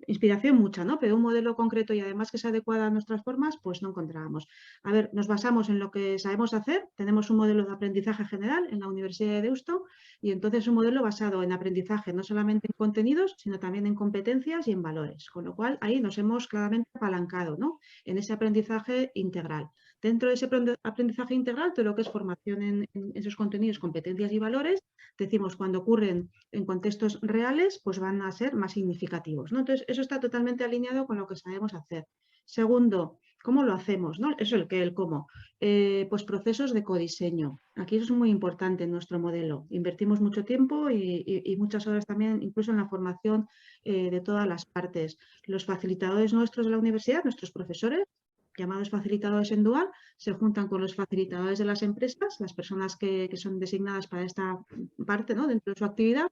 Inspiración mucha, ¿no? Pero un modelo concreto y además que se adecuada a nuestras formas, pues no encontrábamos. A ver, nos basamos en lo que sabemos hacer, tenemos un modelo de aprendizaje general en la Universidad de Deusto, y entonces un modelo basado en aprendizaje no solamente en contenidos, sino también en competencias y en valores, con lo cual ahí nos hemos claramente apalancado, ¿no?, en ese aprendizaje integral. Dentro de ese aprendizaje integral, todo lo que es formación en esos contenidos, competencias y valores, decimos cuando ocurren en contextos reales, pues van a ser más significativos, ¿no? Entonces, eso está totalmente alineado con lo que sabemos hacer. Segundo, ¿cómo lo hacemos, ¿no? Eso es el cómo. Pues procesos de codiseño. Aquí eso es muy importante en nuestro modelo. Invertimos mucho tiempo y muchas horas también, incluso en la formación de todas las partes. Los facilitadores nuestros de la universidad, nuestros profesores, llamados facilitadores en dual, se juntan con los facilitadores de las empresas, las personas que son designadas para esta parte, ¿no?, dentro de su actividad,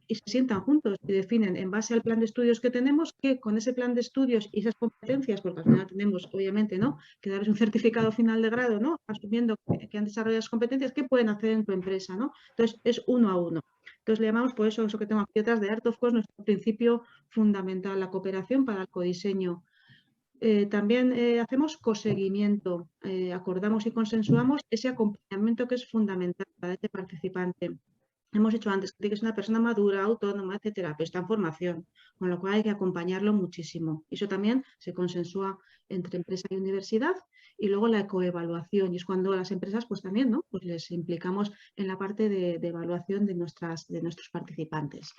y se sientan juntos y definen en base al plan de estudios que tenemos, que con ese plan de estudios y esas competencias, porque al final tenemos, obviamente, ¿no?, que darles un certificado final de grado, ¿no?, asumiendo que han desarrollado esas competencias, ¿qué pueden hacer en tu empresa, ¿no? Entonces, es uno a uno. Entonces, le llamamos, por eso que tengo aquí detrás de Art of Course, nuestro principio fundamental, la cooperación para el codiseño. También hacemos coseguimiento, acordamos y consensuamos ese acompañamiento que es fundamental para este participante. Hemos dicho antes que es una persona madura, autónoma, etcétera, pero está en formación, con lo cual hay que acompañarlo muchísimo. Y eso también se consensúa entre empresa y universidad. Y luego la ecoevaluación, y es cuando las empresas pues también, ¿no?, pues les implicamos en la parte de evaluación de nuestros participantes.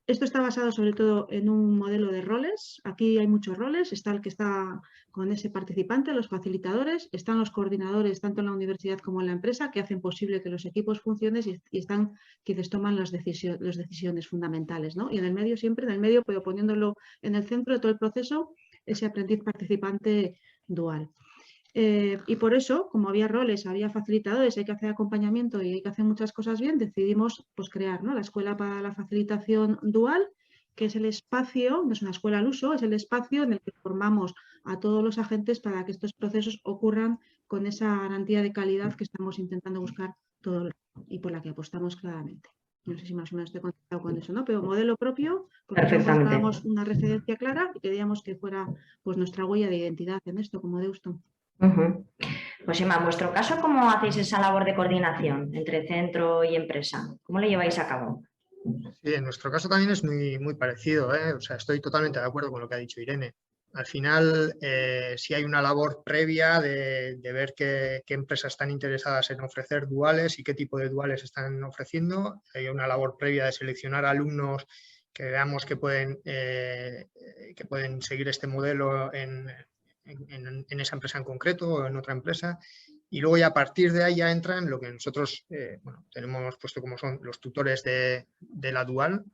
Esto está basado sobre todo en un modelo de roles. Aquí hay muchos roles. Está el que está con ese participante, los facilitadores, están los coordinadores tanto en la universidad como en la empresa, que hacen posible que los equipos funcionen, y están quienes toman las decisiones fundamentales, ¿no? Y en el medio, siempre en el medio, pero poniéndolo en el centro de todo el proceso, ese aprendiz participante dual. Y por eso, como había roles, había facilitadores, hay que hacer acompañamiento y hay que hacer muchas cosas bien, decidimos pues, crear, ¿no?, la Escuela para la Facilitación Dual, que es el espacio, no es una escuela al uso, es el espacio en el que formamos a todos los agentes para que estos procesos ocurran con esa garantía de calidad que estamos intentando buscar todo el rato y por la que apostamos claramente. No sé si más o menos te he contestado con eso, ¿no? Pero modelo propio, porque encontrábamos una referencia clara y queríamos que fuera pues, nuestra huella de identidad en esto, como Deusto. Pues Emma, en vuestro caso, ¿cómo hacéis esa labor de coordinación entre centro y empresa? ¿Cómo lo lleváis a cabo? Sí, en nuestro caso también es muy parecido, ¿eh? O sea, estoy totalmente de acuerdo con lo que ha dicho Irene. Al final, sí hay una labor previa de ver qué empresas están interesadas en ofrecer duales y qué tipo de duales están ofreciendo. Hay una labor previa de seleccionar alumnos que veamos que pueden seguir este modelo en esa empresa en concreto o en otra empresa. Y luego ya a partir de ahí ya entran lo que nosotros tenemos puesto como son los tutores de la dual,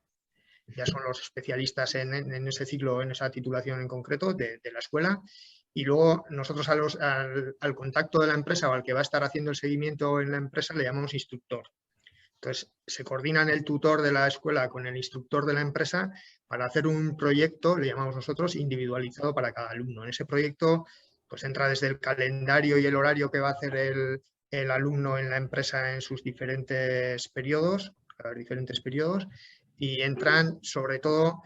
ya son los especialistas en ese ciclo, en esa titulación en concreto de la escuela. Y luego nosotros al contacto de la empresa o al que va a estar haciendo el seguimiento en la empresa le llamamos instructor. Entonces se coordinan el tutor de la escuela con el instructor de la empresa para hacer un proyecto, le llamamos nosotros, individualizado para cada alumno. En ese proyecto pues entra desde el calendario y el horario que va a hacer el alumno en la empresa en sus diferentes periodos, y entran sobre todo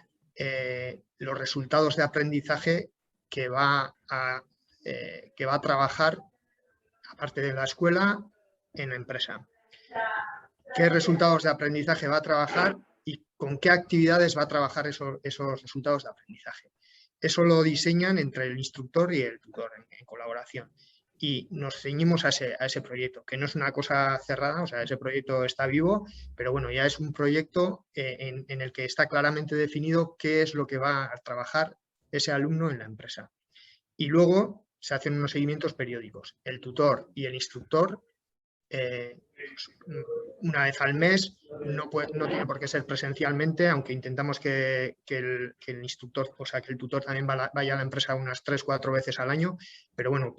los resultados de aprendizaje que va a trabajar, aparte de la escuela, en la empresa. ¿Qué resultados de aprendizaje va a trabajar y con qué actividades va a trabajar esos resultados de aprendizaje? Eso lo diseñan entre el instructor y el tutor en colaboración. Y nos ceñimos a ese proyecto, que no es una cosa cerrada, o sea, ese proyecto está vivo, pero bueno, ya es un proyecto en el que está claramente definido qué es lo que va a trabajar ese alumno en la empresa. Y luego se hacen unos seguimientos periódicos. El tutor y el instructor, una vez al mes, no tiene por qué ser presencialmente, aunque intentamos que el instructor, o sea, que el tutor también vaya a la empresa unas 3-4 veces al año, pero bueno,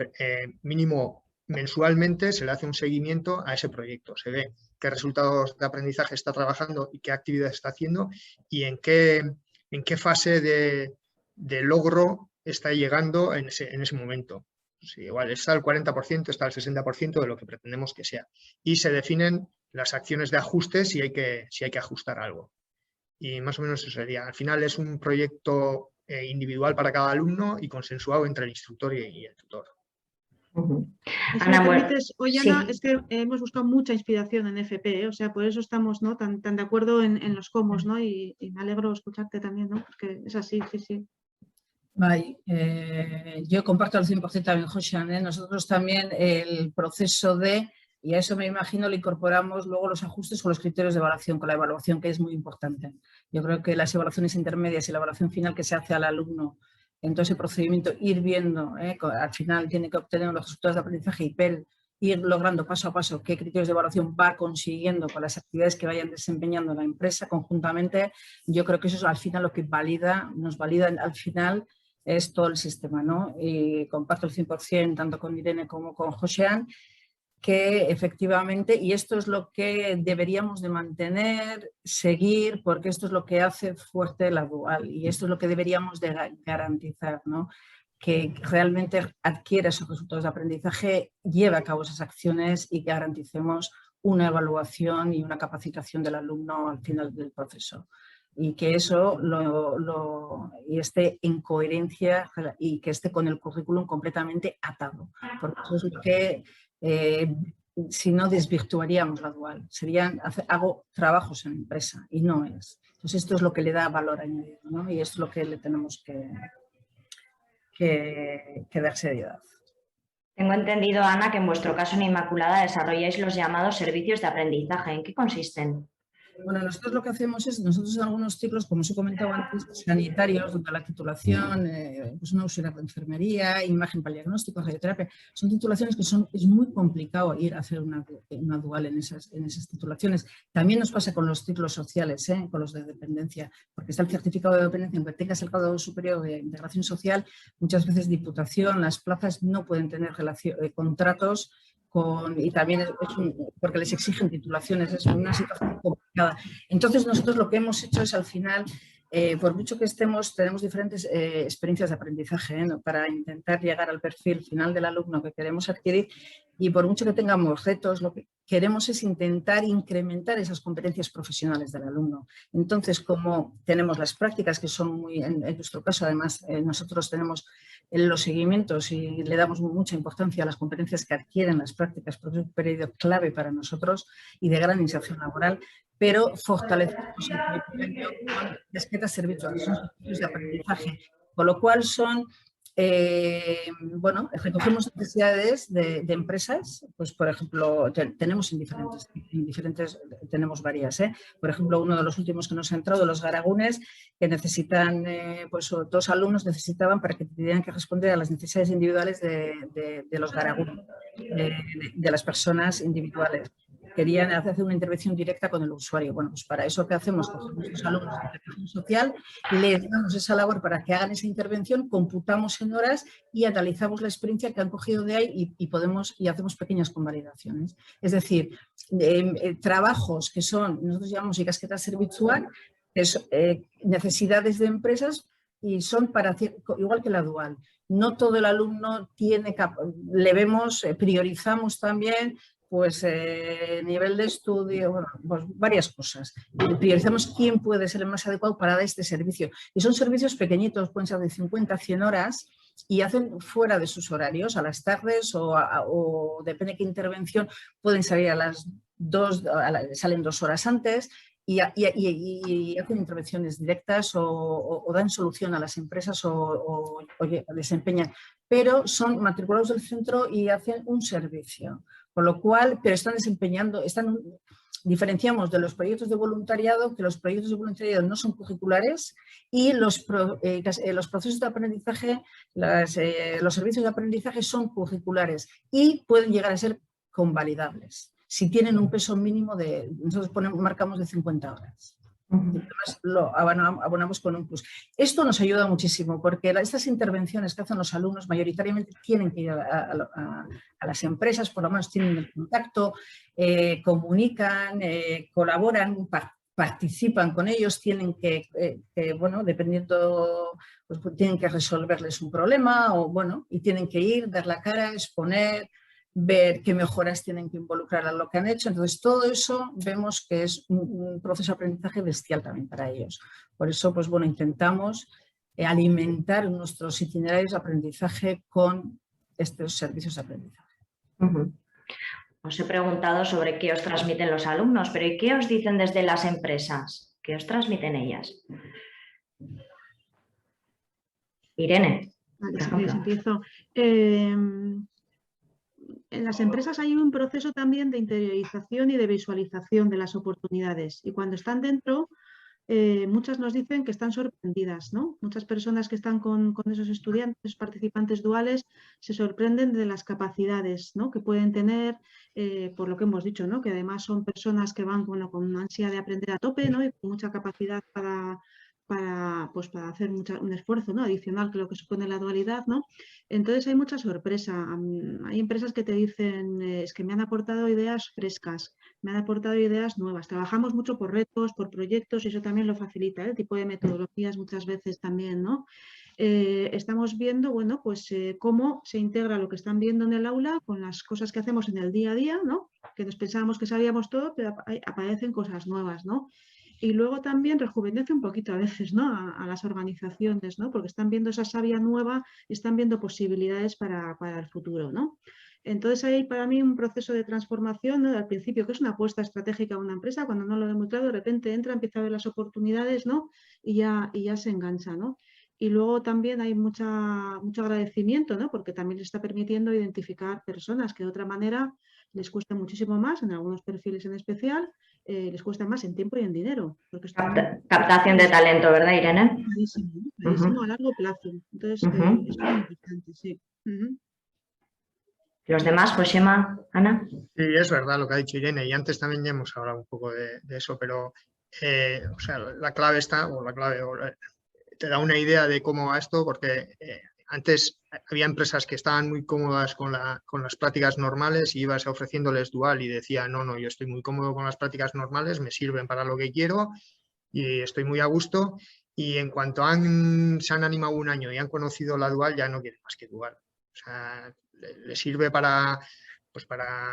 mínimo mensualmente se le hace un seguimiento a ese proyecto, se ve qué resultados de aprendizaje está trabajando y qué actividades está haciendo y en qué fase de logro está llegando en ese momento. Sí, igual está al 40%, está al 60% de lo que pretendemos que sea. Y se definen las acciones de ajuste si hay que ajustar algo. Y más o menos eso sería. Al final es un proyecto individual para cada alumno y consensuado entre el instructor y el tutor. Y si me permites, hoy, Ana, sí, es que hemos buscado mucha inspiración en FP, o sea, por eso estamos, ¿no?, tan de acuerdo en los cómo, ¿no? Y me alegro escucharte también, ¿no? Porque es así, sí. Vale, yo comparto al 100% también, José. Nosotros también el proceso y a eso me imagino le incorporamos luego los ajustes con los criterios de evaluación, con la evaluación, que es muy importante. Yo creo que las evaluaciones intermedias y la evaluación final que se hace al alumno en todo ese procedimiento, ir viendo, al final tiene que obtener los resultados de aprendizaje y ir logrando paso a paso qué criterios de evaluación va consiguiendo con las actividades que vayan desempeñando la empresa conjuntamente. Yo creo que eso es al final lo que nos valida al final es todo el sistema, ¿no? Y comparto el 100% tanto con Irene como con Josean, que efectivamente, y esto es lo que deberíamos de mantener, seguir, porque esto es lo que hace fuerte la dual y esto es lo que deberíamos de garantizar, ¿no? Que realmente adquiera esos resultados de aprendizaje, lleve a cabo esas acciones y garanticemos una evaluación y una capacitación del alumno al final del proceso. Y que eso y esté en coherencia y que esté con el currículum completamente atado. Porque eso es lo que, si no, desvirtuaríamos la dual. Hago trabajos en empresa y no es. Entonces esto es lo que le da valor añadido, ¿no? Y esto es lo que le tenemos que dar seriedad. Tengo entendido, Ana, que en vuestro caso en Inmaculada desarrolláis los llamados servicios de aprendizaje. ¿En qué consisten? Bueno, nosotros lo que hacemos es, nosotros en algunos ciclos, como os he comentado antes, sanitarios, donde la titulación, pues una auxiliar de enfermería, imagen para el diagnóstico, radioterapia, son titulaciones que es muy complicado ir a hacer una dual en esas titulaciones. También nos pasa con los ciclos sociales, con los de dependencia, porque está el certificado de dependencia, aunque tengas el grado superior de integración social, muchas veces Diputación, las plazas no pueden tener contratos y también porque les exigen titulaciones, es una situación complicada. Entonces nosotros lo que hemos hecho es al final, por mucho que tenemos diferentes experiencias de aprendizaje, ¿no? Para intentar llegar al perfil final del alumno que queremos adquirir, y por mucho que tengamos retos, lo que queremos es intentar incrementar esas competencias profesionales del alumno. Entonces, como tenemos las prácticas, que son muy, en nuestro caso además, nosotros tenemos los seguimientos y le damos mucha importancia a las competencias que adquieren las prácticas, porque es un periodo clave para nosotros y de gran inserción laboral, pero fortalecemos el convenio con Esquetas Servicios, que son servicios de aprendizaje, con lo cual son, bueno, recogemos necesidades de empresas, pues por ejemplo, tenemos en diferentes, tenemos varias, por ejemplo, uno de los últimos que nos ha entrado, los Garagunes, que necesitan, pues 2 alumnos necesitaban para que tuvieran que responder a las necesidades individuales de los Garagunes, de las personas individuales. Querían hacer una intervención directa con el usuario. Bueno, pues para eso, ¿qué hacemos? Cogemos a los alumnos de integración social, les damos esa labor para que hagan esa intervención, computamos en horas y analizamos la experiencia que han cogido de ahí y hacemos pequeñas convalidaciones. Es decir, trabajos que son, nosotros llamamos ikasketak zerbitzuak, es, necesidades de empresas y son para, igual que la dual. No todo el alumno tiene, le vemos, priorizamos también pues nivel de estudio, bueno, pues varias cosas. Priorizamos quién puede ser el más adecuado para dar este servicio. Y son servicios pequeñitos, pueden ser de 50 100 horas y hacen fuera de sus horarios, a las tardes o depende de qué intervención, pueden salir a las 2, salen 2 horas antes y hacen intervenciones directas o dan solución a las empresas o desempeñan. Pero son matriculados del centro y hacen un servicio. Con lo cual, pero están desempeñando, diferenciamos de los proyectos de voluntariado, que los proyectos de voluntariado no son curriculares y los procesos de aprendizaje, los servicios de aprendizaje son curriculares y pueden llegar a ser convalidables si tienen un peso mínimo de, nosotros marcamos de 50 horas. Además, lo abonamos con un plus. Esto nos ayuda muchísimo porque estas intervenciones que hacen los alumnos mayoritariamente tienen que ir a las empresas, por lo menos tienen el contacto, comunican, colaboran, participan con ellos, tienen que bueno, dependiendo, pues tienen que resolverles un problema o bueno, y tienen que ir, dar la cara, exponer, ver qué mejoras tienen que involucrar a lo que han hecho. Entonces, todo eso vemos que es un proceso de aprendizaje bestial también para ellos. Por eso, pues bueno, intentamos alimentar nuestros itinerarios de aprendizaje con estos servicios de aprendizaje. Os he preguntado sobre qué os transmiten los alumnos, pero ¿y qué os dicen desde las empresas? ¿Qué os transmiten ellas? Irene. Vale, si queréis empiezo. En las empresas hay un proceso también de interiorización y de visualización de las oportunidades y cuando están dentro, muchas nos dicen que están sorprendidas, ¿no? Muchas personas que están con esos estudiantes, participantes duales, se sorprenden de las capacidades, ¿no? Que pueden tener, por lo que hemos dicho, ¿no? Que además son personas que van con una ansia de aprender a tope, ¿no? Y con mucha capacidad para hacer un esfuerzo, ¿no? Adicional que lo que supone la dualidad, ¿no? Entonces hay mucha sorpresa. Hay empresas que te dicen, es que me han aportado ideas frescas, me han aportado ideas nuevas. Trabajamos mucho por retos, por proyectos y eso también lo facilita, el tipo de metodologías muchas veces también, ¿no? Estamos viendo, bueno, pues cómo se integra lo que están viendo en el aula con las cosas que hacemos en el día a día, ¿no? Que nos pensábamos que sabíamos todo, pero aparecen cosas nuevas, ¿no? Y luego también rejuvenece un poquito a veces, ¿no? A las organizaciones, ¿no? Porque están viendo esa savia nueva, están viendo posibilidades para el futuro, ¿no? Entonces hay para mí un proceso de transformación, ¿no? Al principio, que es una apuesta estratégica a una empresa, cuando no lo ve muy claro, de repente entra, empieza a ver las oportunidades, ¿no? Y ya se engancha, ¿no? Y luego también hay mucho agradecimiento, ¿no? Porque también le está permitiendo identificar personas que de otra manera les cuesta muchísimo más, en algunos perfiles en especial, les cuesta más en tiempo y en dinero. Porque Captación de talento, ¿verdad, Irene? Clarísimo, clarísimo, a largo plazo. Entonces, es muy importante, sí. Los demás, Josema, Ana. Sí, es verdad lo que ha dicho Irene, y antes también ya hemos hablado un poco de eso, pero o sea, la clave está, te da una idea de cómo va esto, porque antes había empresas que estaban muy cómodas con las prácticas normales y ibas ofreciéndoles dual y decía, no, yo estoy muy cómodo con las prácticas normales, me sirven para lo que quiero y estoy muy a gusto. Y en cuanto se han animado un año y han conocido la dual, ya no quieren más que dual. O sea, le sirve para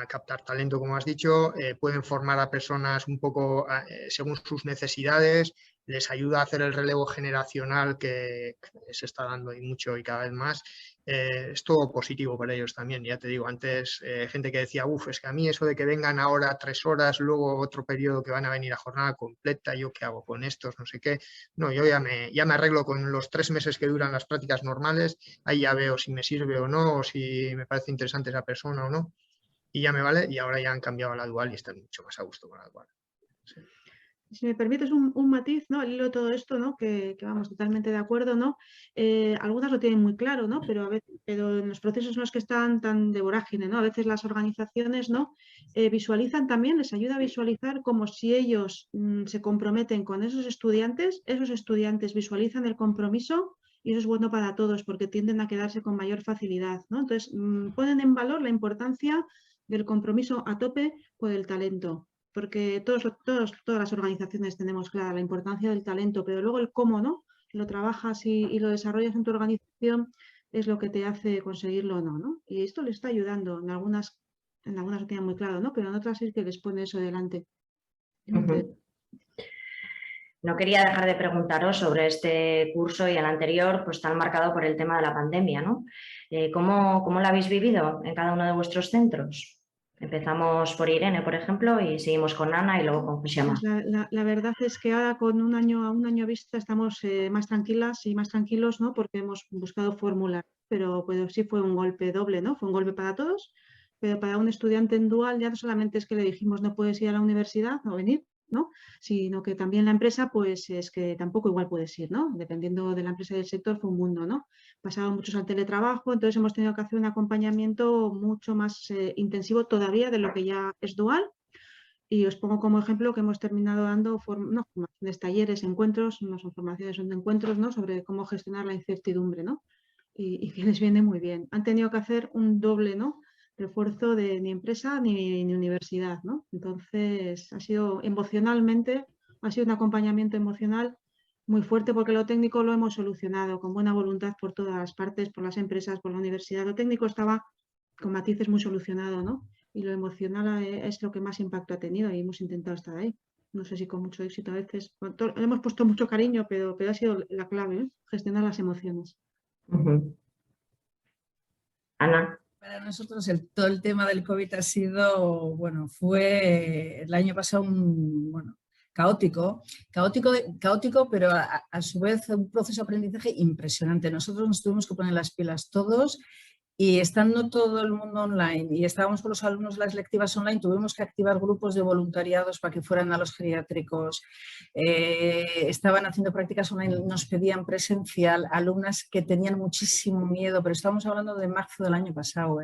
captar talento, como has dicho, pueden formar a personas un poco según sus necesidades, les ayuda a hacer el relevo generacional que se está dando y mucho y cada vez más. Es todo positivo para ellos también. Ya te digo, antes gente que decía, es que a mí eso de que vengan ahora 3 horas, luego otro periodo que van a venir a jornada completa, ¿yo qué hago con estos? No sé qué. No, yo ya me arreglo con los 3 meses que duran las prácticas normales, ahí ya veo si me sirve o no, o si me parece interesante esa persona o no. Y ya me vale, y ahora ya han cambiado a la dual y están mucho más a gusto con la dual. Sí. Si me permites un matiz, ¿no? Al hilo de todo esto, ¿no? Que vamos totalmente de acuerdo, ¿no? Algunas lo tienen muy claro, ¿no? Pero en los procesos en los que están tan de vorágine, ¿no? A veces las organizaciones, ¿no? Visualizan también, les ayuda a visualizar como si ellos se comprometen con esos estudiantes visualizan el compromiso y eso es bueno para todos porque tienden a quedarse con mayor facilidad, ¿no? Entonces, ponen en valor la importancia del compromiso a tope por el talento. Porque todas las organizaciones tenemos clara la importancia del talento, pero luego el cómo, ¿no? Lo trabajas y lo desarrollas en tu organización es lo que te hace conseguirlo o no, ¿no? Y esto les está ayudando. En algunas lo tienen muy claro, ¿no? Pero en otras es que les pone eso delante. No quería dejar de preguntaros sobre este curso y el anterior, pues tan marcado por el tema de la pandemia, ¿no? ¿Cómo lo habéis vivido en cada uno de vuestros centros? Empezamos por Irene, por ejemplo, y seguimos con Ana y luego con Josema. Pues la verdad es que ahora con un año vista estamos más tranquilas y más tranquilos, ¿no? Porque hemos buscado fórmulas, pero sí fue un golpe doble, ¿no? Fue un golpe para todos, pero para un estudiante en dual ya no solamente es que le dijimos no puedes ir a la universidad o venir, ¿no? Sino que también la empresa, pues es que tampoco igual puedes ir, ¿no? Dependiendo de la empresa y del sector fue un mundo, ¿no? Pasaban muchos al teletrabajo, entonces hemos tenido que hacer un acompañamiento mucho más intensivo todavía de lo que ya es dual. Y os pongo como ejemplo que hemos terminado dando formaciones, talleres, encuentros, no son formaciones, son encuentros, ¿no? Sobre cómo gestionar la incertidumbre, ¿no? Y que les viene muy bien. Han tenido que hacer un doble, ¿no? Refuerzo de ni empresa ni universidad, ¿no? Entonces, ha sido emocionalmente, ha sido un acompañamiento emocional muy fuerte porque lo técnico lo hemos solucionado con buena voluntad por todas las partes, por las empresas, por la universidad. Lo técnico estaba con matices muy solucionado, ¿no? Y lo emocional es lo que más impacto ha tenido y hemos intentado estar ahí. No sé si con mucho éxito a veces. Le hemos puesto mucho cariño, pero ha sido la clave, ¿eh? Gestionar las emociones. Ana. Para nosotros todo el tema del COVID ha sido, fue el año pasado caótico, pero a su vez un proceso de aprendizaje impresionante. Nosotros nos tuvimos que poner las pilas todos y estando todo el mundo online y estábamos con los alumnos las lectivas online, tuvimos que activar grupos de voluntariados para que fueran a los geriátricos. Estaban haciendo prácticas online, nos pedían presencial, alumnas que tenían muchísimo miedo, pero estamos hablando de marzo del año pasado.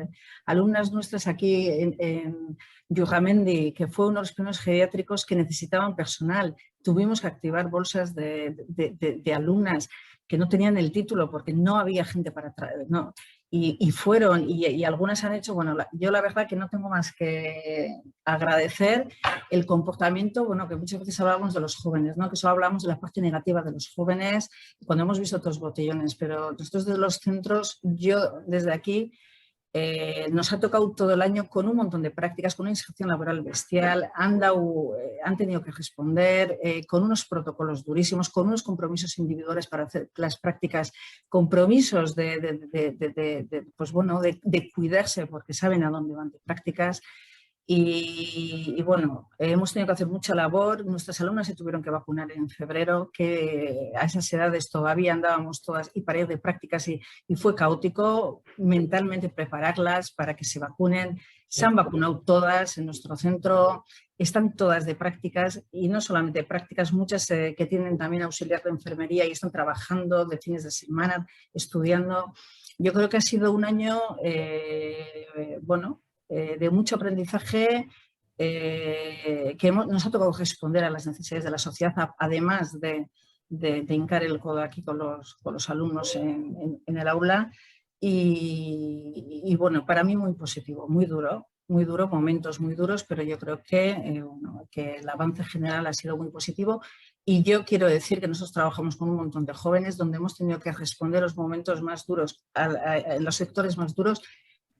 Alumnas nuestras aquí en Yujamendi, que fue uno de los primeros geriátricos que necesitaban personal. Tuvimos que activar bolsas de alumnas que no tenían el título porque no había gente para traer, no. Y fueron, y algunas han hecho, yo la verdad que no tengo más que agradecer el comportamiento, que muchas veces hablábamos de los jóvenes, ¿no? Que solo hablamos de la parte negativa de los jóvenes cuando hemos visto otros botellones, pero nosotros de los centros, yo desde aquí, nos ha tocado todo el año con un montón de prácticas, con una inserción laboral bestial, han tenido que responder con unos protocolos durísimos, con unos compromisos individuales para hacer las prácticas, compromisos de cuidarse porque saben a dónde van de prácticas. Y bueno, hemos tenido que hacer mucha labor. Nuestras alumnas se tuvieron que vacunar en febrero, que a esas edades todavía andábamos todas y para ir de prácticas y fue caótico mentalmente prepararlas para que se vacunen. Se han vacunado todas en nuestro centro, están todas de prácticas y no solamente de prácticas, muchas que tienen también auxiliar de enfermería y están trabajando de fines de semana, estudiando. Yo creo que ha sido un año, bueno, de mucho aprendizaje, que nos ha tocado responder a las necesidades de la sociedad, además de hincar el codo aquí con los alumnos en el aula. Y bueno, para mí muy positivo, muy duro, momentos muy duros, pero yo creo que, bueno, que el avance general ha sido muy positivo. Y yo quiero decir que nosotros trabajamos con un montón de jóvenes donde hemos tenido que responder los momentos más duros, en los sectores más duros,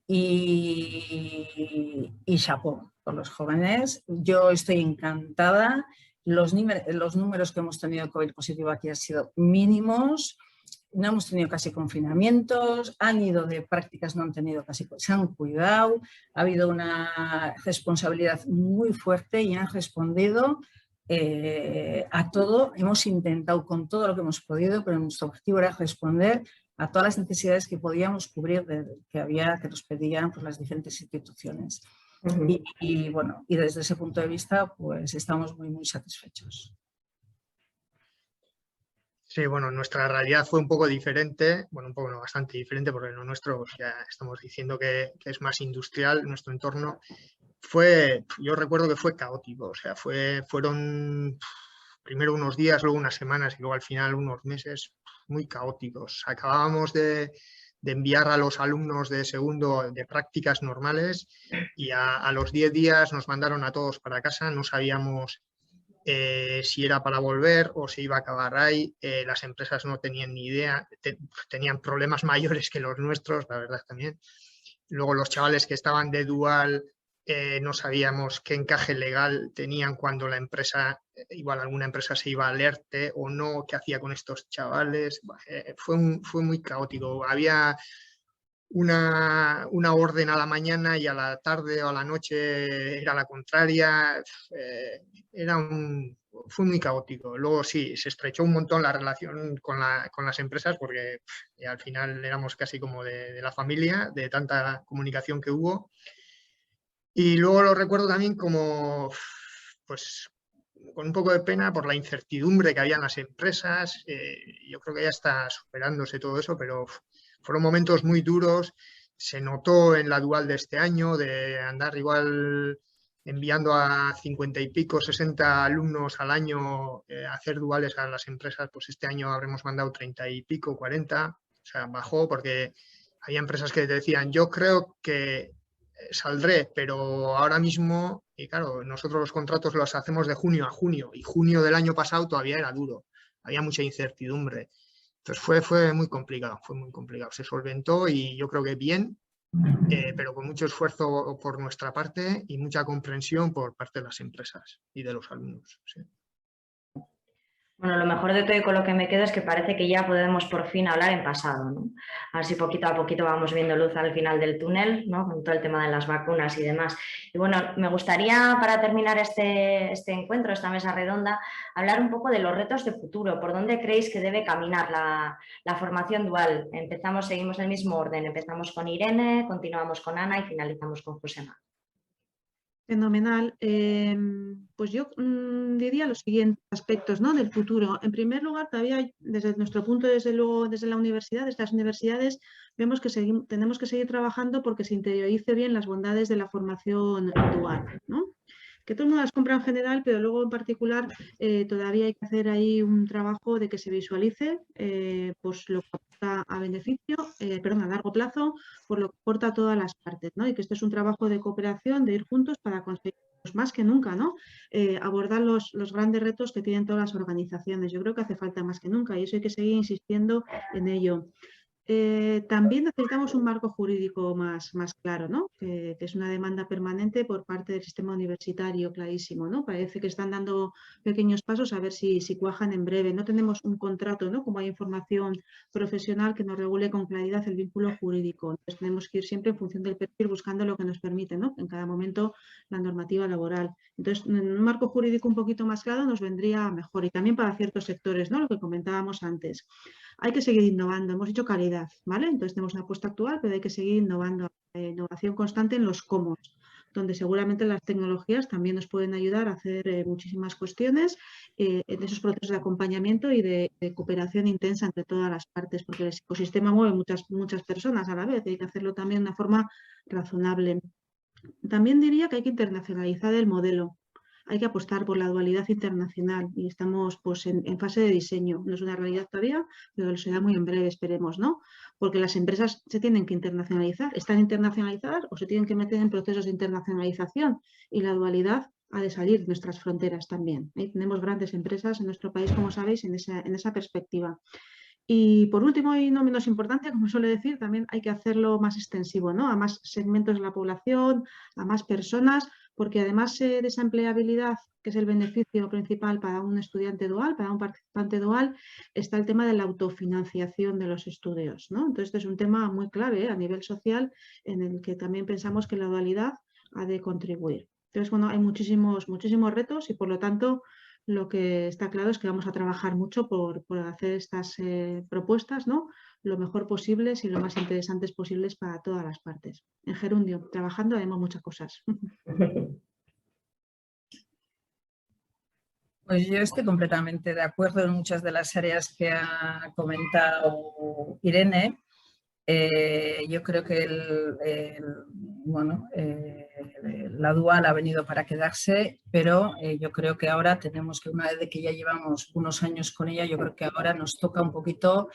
y chapó por los jóvenes. Yo estoy encantada. Los números que hemos tenido de COVID positivo aquí han sido mínimos. No hemos tenido casi confinamientos, han ido de prácticas, no han tenido casi, se han cuidado, ha habido una responsabilidad muy fuerte y han respondido a todo. Hemos intentado con todo lo que hemos podido, pero nuestro objetivo era responder a todas las necesidades que podíamos cubrir, que nos pedían pues, las diferentes instituciones. Y bueno, y desde ese punto de vista, pues estamos muy, muy satisfechos. Sí, bueno, nuestra realidad fue un poco diferente, bueno, un poco no, bastante diferente, porque lo nuestro, pues ya estamos diciendo que es más industrial, nuestro entorno. Yo recuerdo que fue caótico, o sea, fueron primero unos días, luego unas semanas y luego al final unos meses muy caóticos. Acabábamos de enviar a los alumnos de segundo de prácticas normales y a los 10 días nos mandaron a todos para casa, no sabíamos si era para volver o si iba a acabar ahí. Las empresas no tenían ni idea, tenían problemas mayores que los nuestros, la verdad también. Luego los chavales que estaban de dual, no sabíamos qué encaje legal tenían cuando la empresa, igual alguna empresa se iba al ERTE o no, qué hacía con estos chavales. Fue muy caótico. Había una orden a la mañana y a la tarde o a la noche era la contraria. Fue muy caótico. Luego sí, se estrechó un montón la relación con las empresas porque al final éramos casi como de la familia, de tanta comunicación que hubo. Y luego lo recuerdo también como, pues, con un poco de pena por la incertidumbre que había en las empresas. Yo creo que ya está superándose todo eso, pero fueron momentos muy duros. Se notó en la dual de este año, de andar igual enviando a 50 y pico, 60 alumnos al año a hacer duales a las empresas. Pues este año habremos mandado 30 y pico, 40. O sea, bajó porque había empresas que te decían, yo creo que saldré, pero ahora mismo, y claro, nosotros los contratos los hacemos de junio a junio, y junio del año pasado todavía era duro, había mucha incertidumbre. Entonces fue muy complicado, se solventó y yo creo que bien, pero con mucho esfuerzo por nuestra parte y mucha comprensión por parte de las empresas y de los alumnos. Sí. Bueno, lo mejor de todo y con lo que me quedo es que parece que ya podemos por fin hablar en pasado, ¿no? Así poquito a poquito vamos viendo luz al final del túnel, ¿no? Con todo el tema de las vacunas y demás. Y bueno, me gustaría para terminar este encuentro, esta mesa redonda, hablar un poco de los retos de futuro. ¿Por dónde creéis que debe caminar la formación dual? Seguimos el mismo orden. Empezamos con Irene, continuamos con Ana y finalizamos con Josema. Fenomenal. Pues yo diría los siguientes aspectos, ¿no? Del futuro. En primer lugar, todavía desde nuestro punto, desde luego, desde la universidad, desde las universidades, vemos que tenemos que seguir trabajando porque se interiorice bien las bondades de la formación dual, ¿no? Que todo el mundo las compra en general, pero luego en particular todavía hay que hacer ahí un trabajo de que se visualice pues lo que aporta a beneficio, a largo plazo, por lo que aporta a todas las partes, ¿no? Y que esto es un trabajo de cooperación, de ir juntos para conseguir pues, más que nunca, ¿no? Abordar los grandes retos que tienen todas las organizaciones. Yo creo que hace falta más que nunca y eso hay que seguir insistiendo en ello. También necesitamos un marco jurídico más claro, ¿no? Que es una demanda permanente por parte del sistema universitario, clarísimo, ¿no? Parece que están dando pequeños pasos a ver si cuajan en breve. No tenemos un contrato, ¿no? Como hay información profesional que nos regule con claridad el vínculo jurídico. Entonces tenemos que ir siempre en función del perfil buscando lo que nos permite, ¿no? En cada momento la normativa laboral. Entonces, un marco jurídico un poquito más claro nos vendría mejor y también para ciertos sectores, ¿no? Lo que comentábamos antes. Hay que seguir innovando, hemos dicho calidad, ¿vale? Entonces tenemos una apuesta actual, pero hay que seguir innovando, innovación constante en los cómo, donde seguramente las tecnologías también nos pueden ayudar a hacer muchísimas cuestiones en esos procesos de acompañamiento y de cooperación intensa entre todas las partes, porque el ecosistema mueve muchas personas a la vez y hay que hacerlo también de una forma razonable. También diría que hay que internacionalizar el modelo. Hay que apostar por la dualidad internacional y estamos pues, en fase de diseño. No es una realidad todavía, pero lo será muy en breve, esperemos, ¿no? Porque las empresas se tienen que internacionalizar, están internacionalizadas o se tienen que meter en procesos de internacionalización y la dualidad ha de salir de nuestras fronteras también. Tenemos grandes empresas en nuestro país, como sabéis, en esa perspectiva. Y por último, y no menos importante, como suele decir, también hay que hacerlo más extensivo, ¿no? A más segmentos de la población, a más personas, porque además de esa empleabilidad, que es el beneficio principal para un estudiante dual, para un participante dual, está el tema de la autofinanciación de los estudios, ¿no? Entonces, este es un tema muy clave a nivel social en el que también pensamos que la dualidad ha de contribuir. Entonces, bueno, hay muchísimos retos y por lo tanto lo que está claro es que vamos a trabajar mucho por hacer estas propuestas, ¿no? Lo mejor posibles y lo más interesantes posibles para todas las partes. En Gerundio, trabajando, haremos muchas cosas. Pues yo estoy completamente de acuerdo en muchas de las áreas que ha comentado Irene. Yo creo que la dual ha venido para quedarse, pero yo creo que ahora tenemos que, una vez de que ya llevamos unos años con ella, yo creo que ahora nos toca un poquito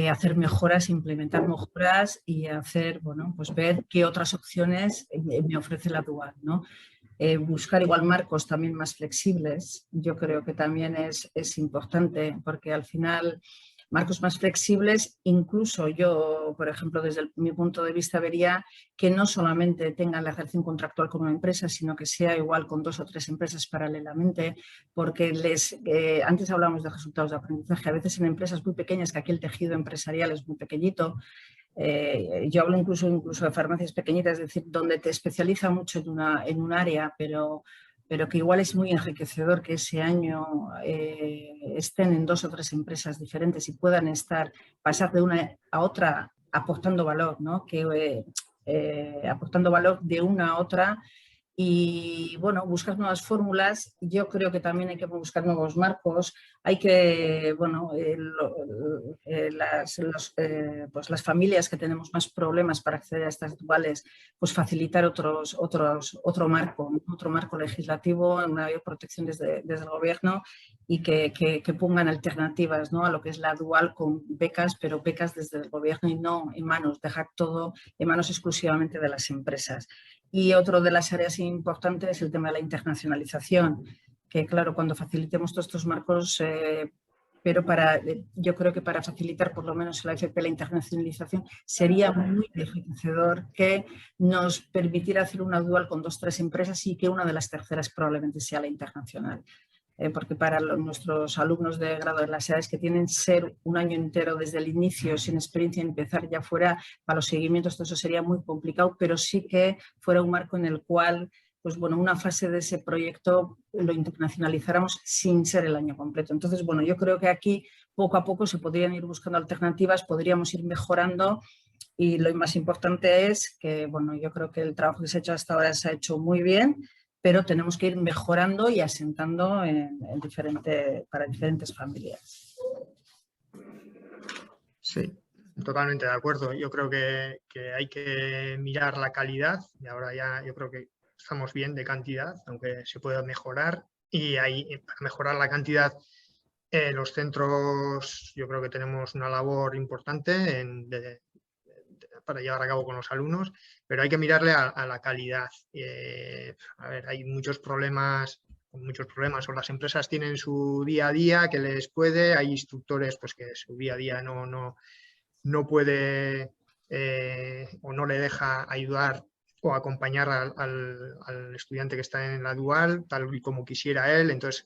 hacer mejoras, implementar mejoras y hacer, bueno, pues ver qué otras opciones me ofrece la dual, ¿no? Buscar igual marcos también más flexibles, yo creo que también es importante, porque al final marcos más flexibles, incluso yo, por ejemplo, desde mi punto de vista vería que no solamente tengan la relación contractual con una empresa, sino que sea igual con 2 o 3 empresas paralelamente, porque antes hablábamos de resultados de aprendizaje, a veces en empresas muy pequeñas, que aquí el tejido empresarial es muy pequeñito. Yo hablo incluso de farmacias pequeñitas, es decir, donde te especializa mucho en un área, pero que igual es muy enriquecedor que ese año estén en 2 o 3 empresas diferentes y puedan pasar de una a otra aportando valor, ¿no? Aportando valor de una a otra. Y bueno, buscar nuevas fórmulas. Yo creo que también hay que buscar nuevos marcos. Hay que, bueno, pues las familias que tenemos más problemas para acceder a estas duales, pues facilitar otro marco legislativo, una mayor protección desde el gobierno y que pongan alternativas, ¿no? A lo que es la dual con becas, pero becas desde el gobierno y no dejar todo en manos exclusivamente de las empresas. Y otro de las áreas importantes es el tema de la internacionalización, que claro, cuando facilitemos todos estos marcos, pero yo creo que para facilitar por lo menos la FP la internacionalización sería muy enriquecedor que nos permitiera hacer una dual con 2 o 3 empresas y que una de las terceras probablemente sea la internacional. Porque para nuestros alumnos de grado de las edades que tienen ser un año entero desde el inicio sin experiencia, empezar ya fuera para los seguimientos, todo eso sería muy complicado, pero sí que fuera un marco en el cual, pues bueno, una fase de ese proyecto lo internacionalizáramos sin ser el año completo. Entonces, bueno, yo creo que aquí poco a poco se podrían ir buscando alternativas, podríamos ir mejorando y lo más importante es que, bueno, yo creo que el trabajo que se ha hecho hasta ahora se ha hecho muy bien, pero tenemos que ir mejorando y asentando para diferentes familias. Sí, totalmente de acuerdo. Yo creo que hay que mirar la calidad y ahora ya yo creo que estamos bien de cantidad, aunque se pueda mejorar. Y para mejorar la cantidad, los centros, yo creo que tenemos una labor importante para llevar a cabo con los alumnos, pero hay que mirarle a la calidad. A ver, hay muchos problemas, o las empresas tienen su día a día que les hay instructores pues que su día a día no no puede o no le deja ayudar o acompañar al estudiante que está en la dual tal y como quisiera él. Entonces,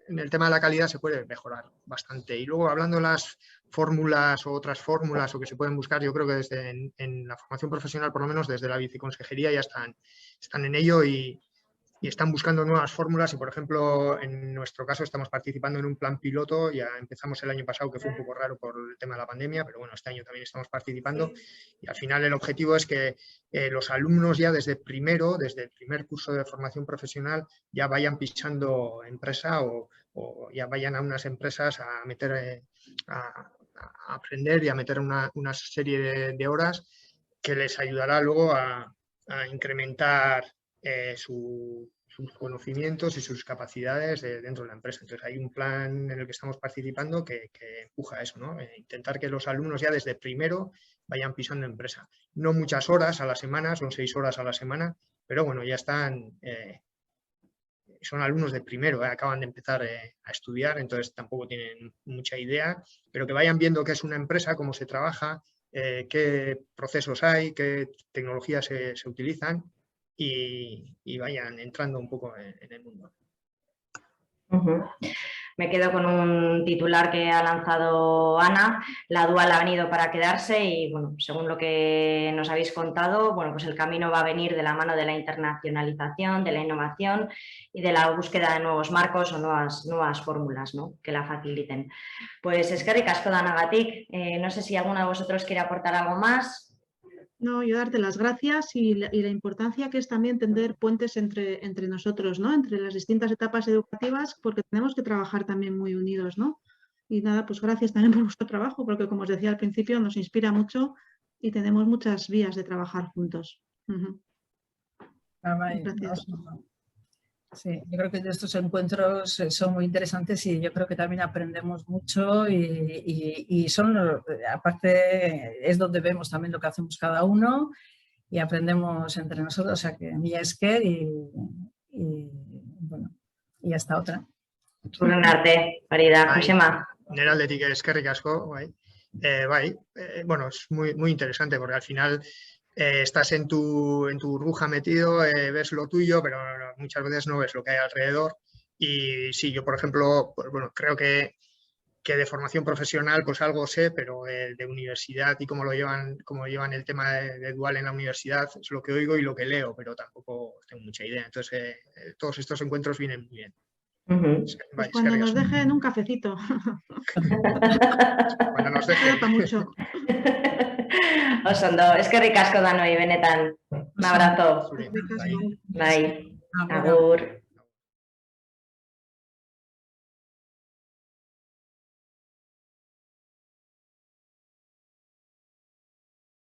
en el tema de la calidad se puede mejorar bastante. Y luego, hablando de las fórmulas o otras fórmulas o que se pueden buscar, yo creo que desde en la formación profesional, por lo menos desde la viceconsejería, ya están en ello y están buscando nuevas fórmulas. Y, por ejemplo, en nuestro caso estamos participando en un plan piloto. Ya empezamos el año pasado, que fue un poco raro por el tema de la pandemia, pero bueno, este año también estamos participando. Y al final el objetivo es que los alumnos ya desde el primer curso de formación profesional ya vayan pisando empresa o ya vayan a unas empresas a meter, a aprender y a meter una serie de horas que les ayudará luego a incrementar sus conocimientos y sus capacidades dentro de la empresa. Entonces hay un plan en el que estamos participando que empuja eso, ¿no? Intentar que los alumnos ya desde primero vayan pisando empresa. No muchas horas a la semana, son 6 horas a la semana, pero bueno, ya están, son alumnos de primero, acaban de empezar a estudiar, entonces tampoco tienen mucha idea, pero que vayan viendo qué es una empresa, cómo se trabaja, qué procesos hay, qué tecnologías se utilizan y vayan entrando un poco en el mundo. Me quedo con un titular que ha lanzado Ana: la dual ha venido para quedarse y, bueno, según lo que nos habéis contado, bueno, pues el camino va a venir de la mano de la internacionalización, de la innovación y de la búsqueda de nuevos marcos o nuevas fórmulas, ¿no?, que la faciliten. Pues eskerrik asko danagatik. No sé si alguno de vosotros quiere aportar algo más. No, yo darte las gracias y la importancia que es también tender puentes entre nosotros, ¿no? Entre las distintas etapas educativas, porque tenemos que trabajar también muy unidos, ¿no? Y nada, pues gracias también por vuestro trabajo, porque como os decía al principio, nos inspira mucho y tenemos muchas vías de trabajar juntos. Gracias. Sí, yo creo que estos encuentros son muy interesantes y yo creo que también aprendemos mucho y son, aparte, es donde vemos también lo que hacemos cada uno y aprendemos entre nosotros. O sea que mila esker y bueno, y hasta otra. Zuren arte, hori da, Josema. Nire aldetik eskerrik asko, bai. Bueno, es muy interesante porque al final estás en tu burbuja metido, ves lo tuyo, pero muchas veces no ves lo que hay alrededor. Y sí, yo, por ejemplo, pues, bueno, creo que de formación profesional pues algo sé, pero de universidad y cómo llevan el tema de dual en la universidad es lo que oigo y lo que leo, pero tampoco tengo mucha idea. Entonces, todos estos encuentros vienen muy bien. Pues cuando nos dejen un cafecito. Cuando nos dejen. Mucho. Oso ondo, eskerrik asko danoi, benetan. Un abrazo. Bye. Bai, agur.